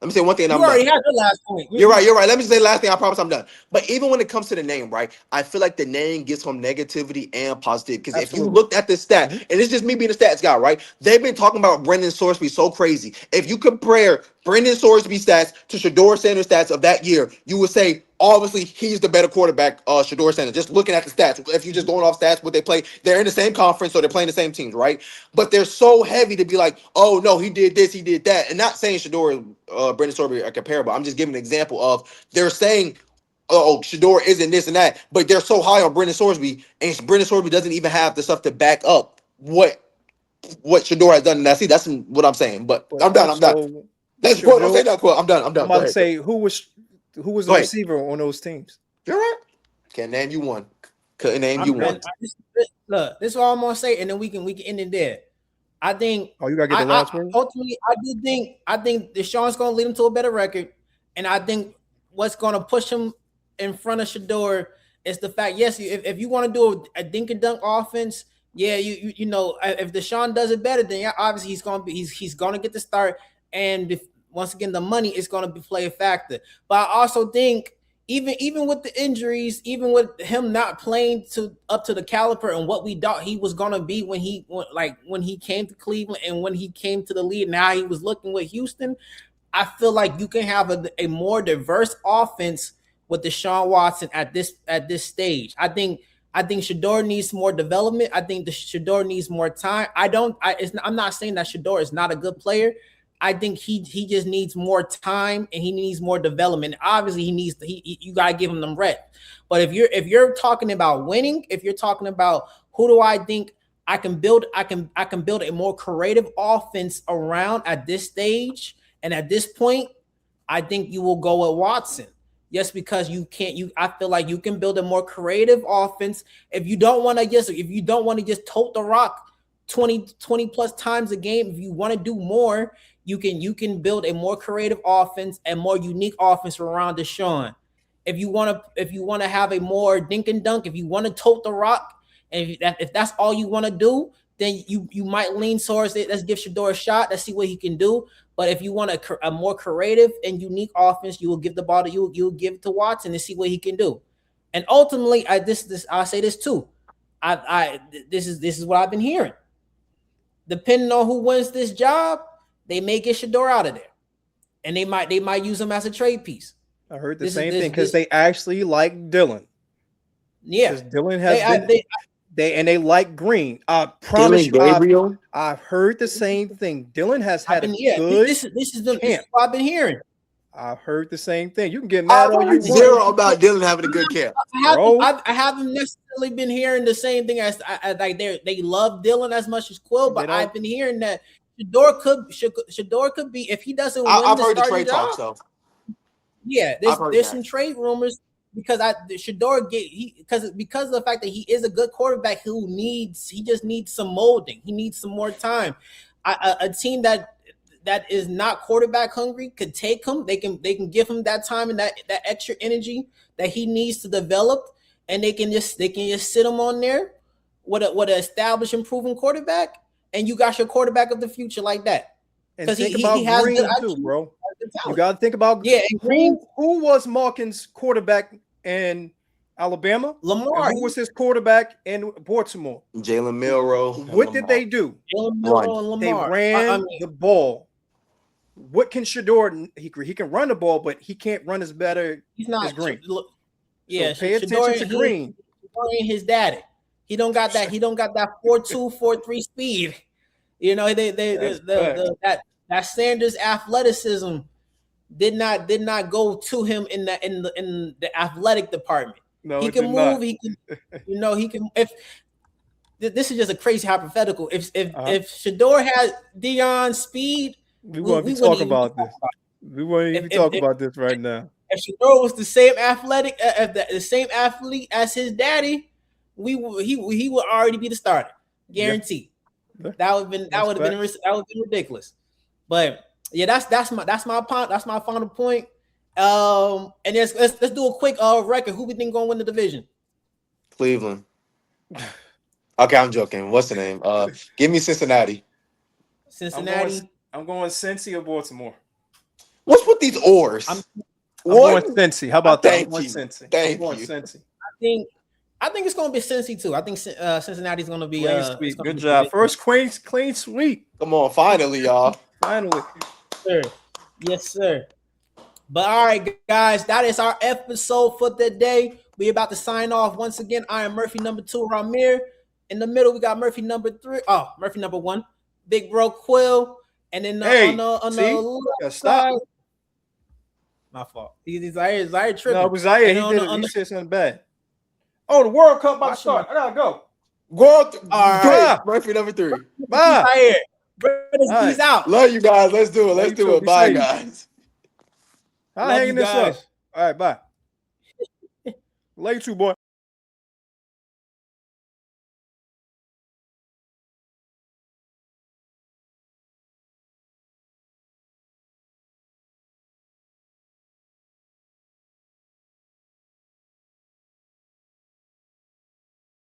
Let me say one thing and you I'm done. already had your last point. You're right. You're right. Let me say the last thing. I promise I'm done. But even when it comes to the name, right? I feel like the name gets from negativity and positive. Because if you Absolutely. looked at the stat, and it's just me being a stats guy, right? They've been talking about Brendan Sorsby so crazy. If you compare Brendan Sorsby stats to Shador Sanders stats of that year, you would say obviously he's the better quarterback, Shador Sanders. Just looking at the stats. If you're just going off stats, what they play, they're in the same conference, so they're playing the same teams, right? But they're so heavy to be like, oh no, he did this, he did that. And not saying Shador Brendan Sorby are comparable. I'm just giving an example of they're saying, oh, Shador isn't this and that, but they're so high on Brendan Sorsby, and Brendan Sorsby doesn't even have the stuff to back up what Shador has done. And that's what I'm saying. But I'm done. I'm done. Also, That's quote. Don't say that quote. I'm done. I'm Go about to ahead. say who was the Go ahead. receiver on those teams. You're right. Can't name you one. Couldn't name you one. Look, this is all I'm gonna say, and then we can end it there. I think. Oh, you gotta get the last word. Ultimately, I think Deshaun's gonna lead him to a better record, and I think what's gonna push him in front of Shador is the fact. Yes, if you want to do a dink and dunk offense, yeah, you know, if Deshaun does it better, then yeah, obviously he's gonna get the start, and once again the money is gonna play a factor. But I also think. Even with the injuries, even with him not playing up to the caliber and what we thought he was gonna be when he came to Cleveland and when he came to the league, now he was looking with Houston. I feel like you can have a more diverse offense with Deshaun Watson at this stage. I think Shador needs more development. I think Shador needs more time. I'm not saying that Shador is not a good player. I think he just needs more time and he needs more development. Obviously, you gotta give him them reps. But if you're talking about winning, if you're talking about who do I think I can build a more creative offense around at this stage and at this point, I think you will go with Watson. Yes, because I feel like you can build a more creative offense if you don't want to just tote the rock 20 plus times a game. If you want to do more, you can build a more creative offense and more unique offense around Deshaun. If you want to have a more dink and dunk, if you want to tote the rock, and if that's all you want to do, then you might lean towards it. Let's give Shador a shot. Let's see what he can do. But if you want a more creative and unique offense, you will give the ball to you'll give it to Watson and see what he can do. And ultimately, I'll say this too. This is what I've been hearing. Depending on who wins this job, they may get Shador out of there, and they might use him as a trade piece. I heard the same thing because they actually like Dylan. Yeah, because Dylan has they like Green. I promise you, Gabriel. I've heard the same thing. Dylan has had good. This is what I've been hearing. I've heard the same thing. You can get mad all you want. Zero about Dylan having a good camp. I haven't necessarily been hearing the same thing as like they love Dylan as much as Quill, but I've been hearing that Shador could be if he doesn't win I've the heard the starting trade job. talk, so yeah, there's some trade rumors because Shador because of the fact that he is a good quarterback he just needs some molding. He needs some more time. A team that is not quarterback hungry could take him. They can give him that time and that extra energy that he needs to develop, and they can just sit him on there with an established and proven quarterback, and you got your quarterback of the future like that. And think about Green too, bro. You got to think about Green. Who was Malkin's quarterback in Alabama? Lamar. Who was his quarterback in Baltimore? Jalen Milroe. What did they do? Jalen Milroe and Lamar. They ran the ball. What can Shador? He can run the ball, but he can't run as better as Green. Yeah, so pay attention to Green. Shador ain't his daddy. He don't got that 4.2, 4.3 speed. You know, that Sanders athleticism did not go to him in the athletic department. No, he can move. Not. He can, he can. If this is just a crazy hypothetical, if Shador had Deion's speed, we won't even talk about this. We won't even talk about this right now. If Shador was the same the same athlete as his daddy, he would already be the starter, guaranteed. Yeah. That would have been ridiculous. But yeah, that's my final point. And let's do a quick record. Who we think gonna win the division? Cleveland. Okay, I'm joking. What's the name? Give me Cincinnati. Cincinnati. I'm going Cincy or Baltimore. What's with these ors? I'm going Cincy. How about that? I'm Thank going you. Cincy. Thank I'm going you. Cincy. I think it's going to be Cincy too. I think Cincinnati's going to be clean sweep. Good be job. First clean sweep. Come on, finally, y'all. Finally. Sir. Yes, sir. But all right, guys, that is our episode for today. We're about to sign off once again. I am Murphy number 2, Ramir. In the middle, we got Murphy number 3. Oh, Murphy number 1, Big Bro Quill. And then on the left side, my fault. He's Zaire tripping. No, it was Zaire. He did it. He said something bad. Oh, the World Cup about to start. I gotta go. World Murphy number 3. Bye. He's out. Love you guys. Let's do it. Let's do it. Bye, guys. I'm hanging this up. All right, bye. Love you too, boy.